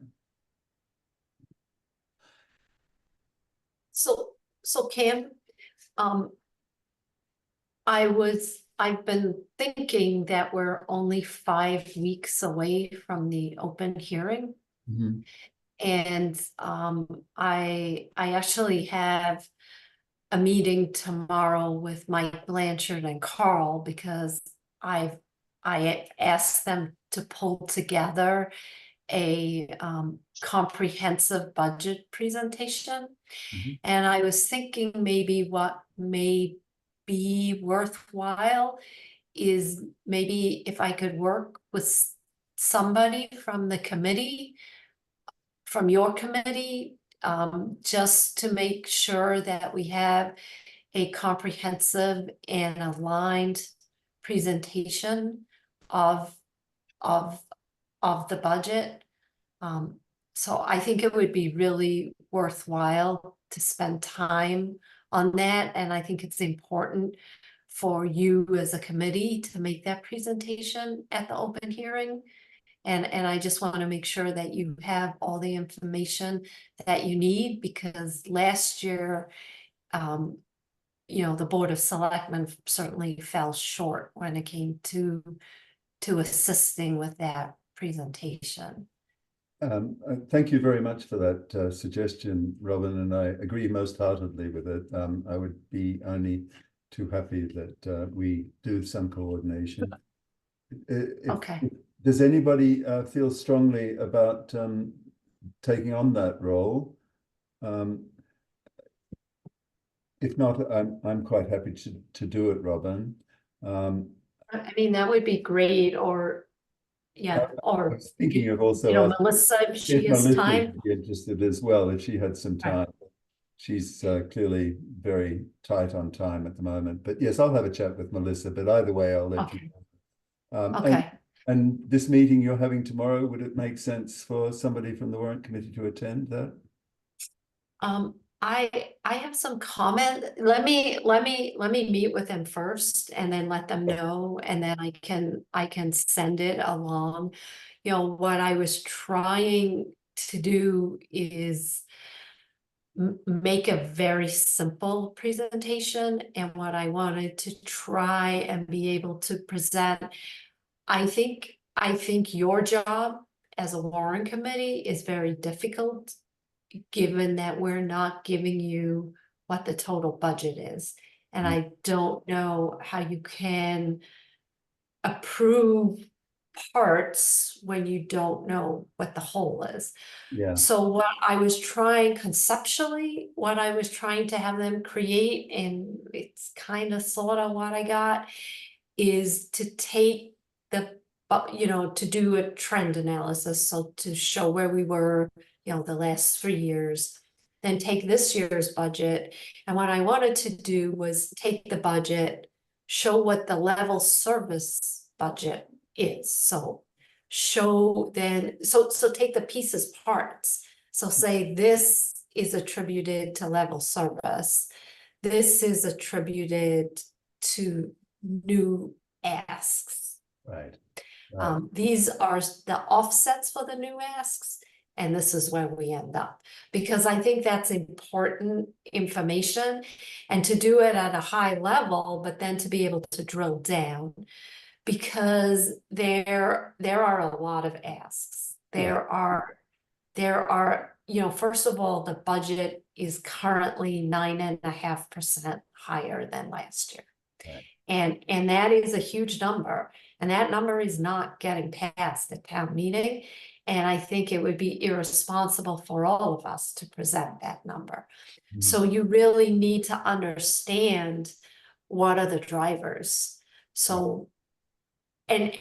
So Cam, I've been thinking that we're only 5 weeks away from the open hearing. Mhm. And I actually have a meeting tomorrow with Mike Blanchard and Carl, because I asked them to pull together a comprehensive budget presentation. Mhm. And I was thinking maybe what may be worthwhile is maybe if I could work with somebody from the committee, from your committee, just to make sure that we have a comprehensive and aligned presentation of the budget. So I think it would be really worthwhile to spend time on that, and I think it's important for you as a committee to make that presentation at the open hearing. And I just want to make sure that you have all the information that you need, because last year, the Board of Selectmen certainly fell short when it came to assisting with that presentation. Thank you very much for that suggestion, Robin, and I agree most heartedly with it. I would be only too happy that we do some coordination. Okay. Does anybody feel strongly about taking on that role? If not, I'm quite happy to do it, Robin. I mean, that would be great, or I or was thinking of also Melissa, if she has Melissa time. would be interested as well, if she had some time. She's clearly very tight on time at the moment. But yes, I'll have a chat with Melissa, but either way, I'll let you know. Okay. And this meeting you're having tomorrow, would it make sense for somebody from the Warrant Committee to attend that? I have some comment. Let me meet with them first and then let them know, and then I can send it along. What I was trying to do is make a very simple presentation, and what I wanted to try and be able to present. I think your job as a Warrant Committee is very difficult, given that we're not giving you what the total budget is. And I don't know how you can approve parts when you don't know what the whole is. Yeah. So what I was trying to have them create, and it's kind of sort of what I got, is to take to do a trend analysis. So to show where we were, the last 3 years, then take this year's budget. And what I wanted to do was take the budget, show what the level service budget is. So take the pieces parts. So say this is attributed to level service. This is attributed to new asks. Right. These are the offsets for the new asks, and this is where we end up. Because I think that's important information, and to do it at a high level, but then to be able to drill down, because there are a lot of asks. There are, first of all, the budget is currently 9.5% higher than last year. Right. And that is a huge number, and that number is not getting passed at town meeting. And I think it would be irresponsible for all of us to present that number. Mhm. So you really need to understand what are the drivers. So, and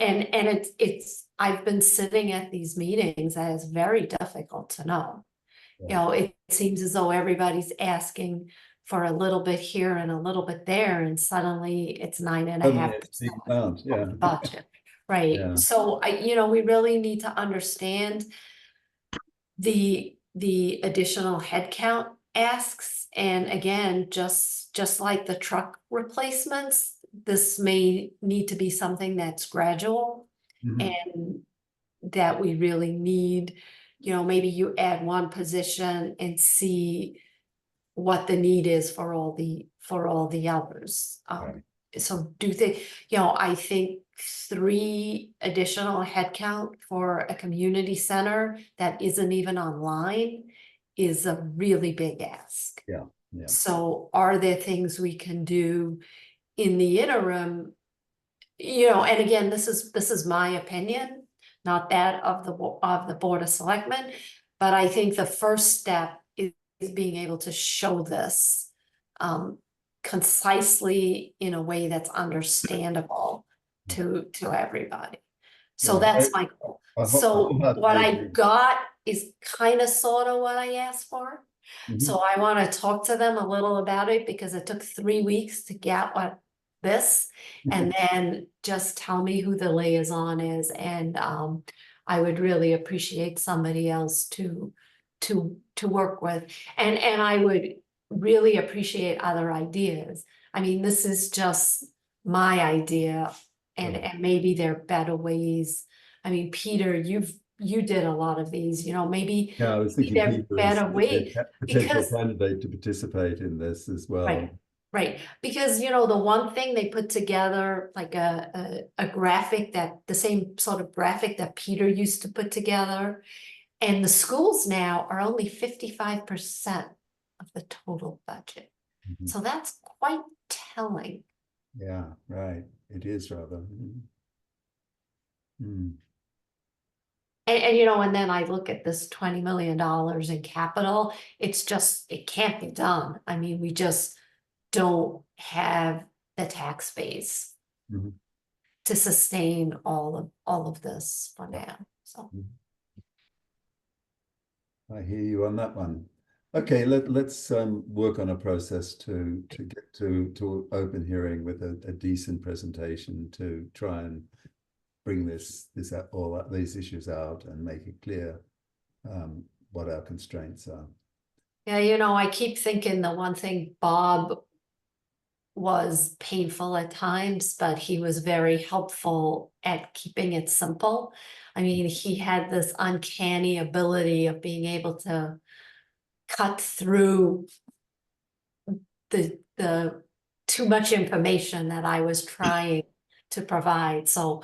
I've been sitting at these meetings, and it's very difficult to know. It seems as though everybody's asking for a little bit here and a little bit there, and suddenly it's 9.5% Yeah. budget. Right, Yeah. so we really need to understand the additional headcount asks. And again, just like the truck replacements, this may need to be something that's gradual. Mhm. And that we really need, maybe you add one position and see what the need is for all the others. Right. So do they, I think 3 additional headcount for a community center that isn't even online is a really big ask. Yeah. So are there things we can do in the interim? And again, this is my opinion, not that of the Board of Selectmen, but I think the first step is being able to show this concisely in a way that's understandable to everybody. So Yeah, that's my goal. So what I agree. got is kind of sort of what I asked for. Mhm. So I want to talk to them a little about it because it took 3 weeks to get this, and then just tell me who the liaison is, and I would really appreciate somebody else to work with, and I would really appreciate other ideas. I mean, this is just my idea, and maybe there are better ways. I mean, Peter, you did a lot of these, maybe Yeah, I was thinking there are Peter is better a ways, potential because candidate to participate in this as well. Right, because the one thing they put together, like a graphic, that the same sort of graphic that Peter used to put together, and the schools now are only 55% of the total budget. Mhm. So that's quite telling. Yeah, right. It is rather. Mm. And then I look at this $20 million in capital, it can't be done. I mean, we just don't have the tax base Mhm. to sustain all of this for now. So I hear you on that one. Okay, let's work on a process to get to open hearing with a decent presentation to try and bring all these issues out and make it clear what our constraints are. yeah, I keep thinking the one thing Bob was painful at times, but he was very helpful at keeping it simple. I mean, he had this uncanny ability of being able to cut through the too much information that I was trying to provide. So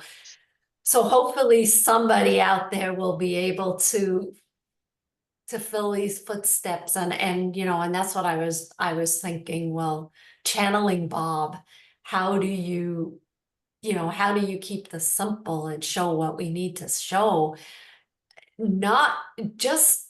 hopefully somebody out there will be able to fill these footsteps, and that's what I was thinking. Well, channeling Bob, how do you keep this simple and show what we need to show, not just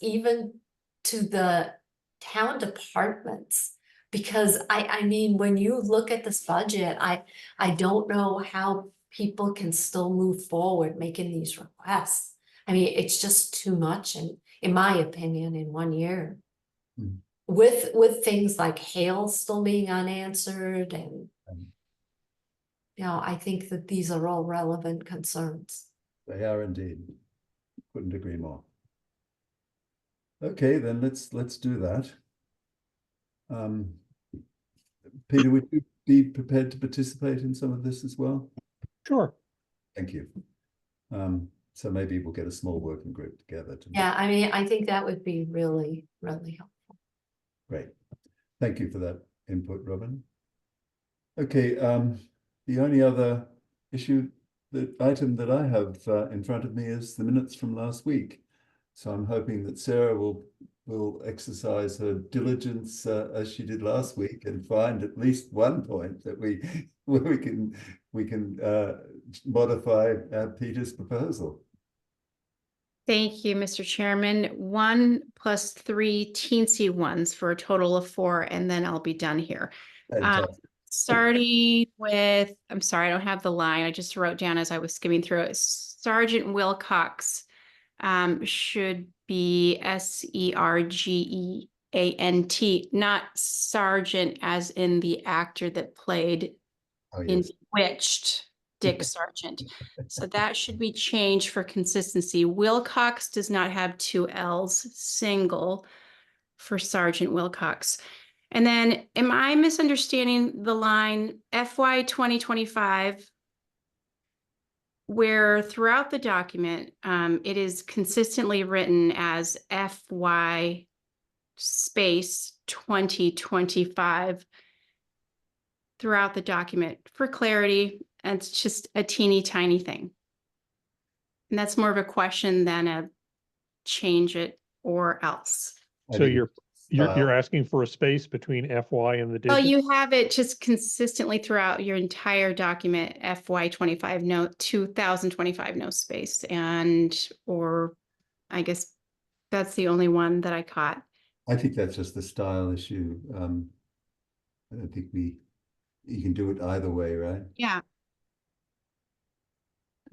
even to the town departments, because I mean, when you look at this budget, I don't know how people can still move forward making these requests. I mean, it's just too much, and in my opinion, in 1 year. Mm. With things like hail still being unanswered, and I think that these are all relevant concerns. They are indeed. Couldn't agree more. Okay, then let's do that. Peter, would you be prepared to participate in some of this as well? Sure. Thank you. So maybe we'll get a small working group together. Yeah, I mean, I think that would be really, really helpful. Great. Thank you for that input, Robin. Okay, the only other item that I have in front of me is the minutes from last week. So I'm hoping that Sarah will exercise her diligence as she did last week and find at least one point that where we can modify Peter's proposal. Thank you, Mr. Chairman. 1 + 3 teensy ones for a total of 4, and then I'll be done here. Fantastic. Starting with, I'm sorry, I don't have the line. I just wrote down as I was skimming through it. Sergeant Wilcox should be Sergeant, not Sergeant as in the actor that played Oh, in yes. Bewitched. Dick Sargent. So that should be changed for consistency. Wilcox does not have two L's, single for Sergeant Wilcox. And then am I misunderstanding the line FY 2025? Where throughout the document, it is consistently written as FY space 2025 throughout the document for clarity. And it's just a teeny tiny thing. And that's more of a question than a change it or else. So you're asking for a space between FY and the Well, digit? you have it just consistently throughout your entire document, FY 25, no 2025, no space. And, or I guess that's the only one that I caught. I think that's just the style issue. I don't think you can do it either way, right? Yeah.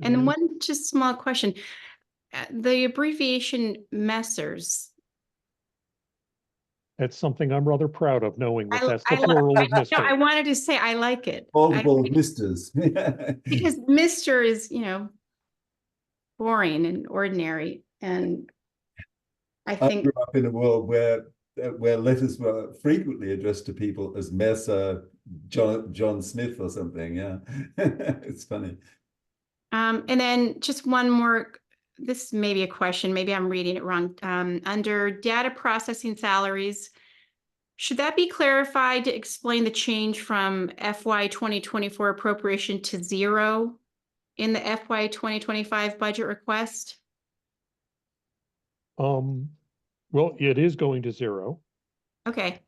And then one just small question, the abbreviation Messers. That's something I'm rather proud of, knowing that that's the I plural of no, Mr. I wanted to say, I like it. Multiple misters. Because Mr. is, you know, boring and ordinary. And I I think grew up in a world where letters were frequently addressed to people as Messer, John Smith or something. Yeah, it's funny. and then just one more, this may be a question, maybe I'm reading it wrong. Under data processing salaries, should that be clarified to explain the change from FY 2024 appropriation to 0 in the FY 2025 budget request? Well, it is going to 0 Okay,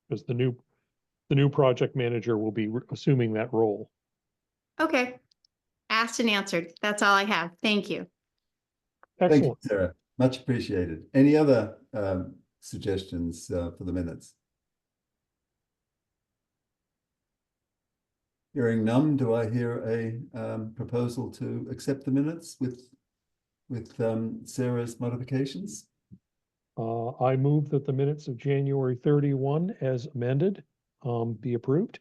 because the new project manager will be assuming that role. okay. Asked and answered. That's all I have. Thank you. Thank you, Excellent. Sarah. Much appreciated. Any other suggestions for the minutes? Hearing none, do I hear a proposal to accept the minutes with Sarah's modifications? I move that the minutes of January 31 as amended be approved.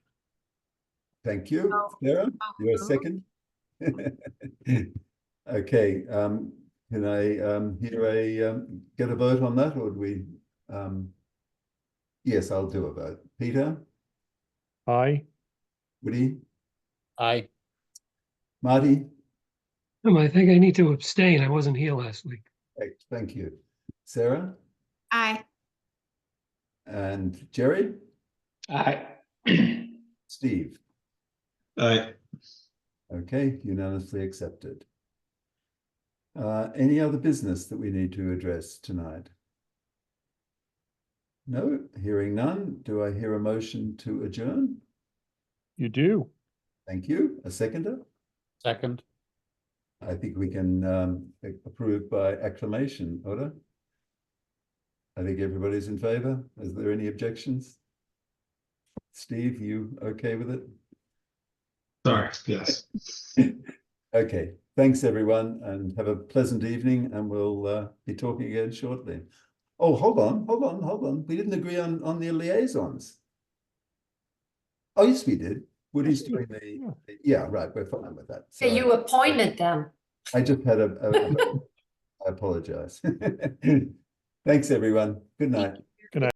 Thank you, Sarah. You're a second. Okay, can I hear get a vote on that, or do we? Yes, I'll do a vote. Peter? Aye. Woody? Aye. Marty? I think I need to abstain. I wasn't here last week. Thank you. Sarah? Aye. And Jerry? Aye. Steve? Aye. Okay, unanimously accepted. Any other business that we need to address tonight? No, hearing none. Do I hear a motion to adjourn? You do. Thank you. A seconder? Second. I think we can approve by acclamation, Oda. I think everybody's in favor. Is there any objections? Steve, you okay with it? Sorry, yes. Okay, thanks everyone, and have a pleasant evening, and we'll be talking again shortly. Oh, hold on. We didn't agree on the liaisons. Oh, yes, we did. Woody's doing the, yeah, right, we're fine with that. Yeah, you appointed them. I just had I apologize. Thanks, everyone. Good night.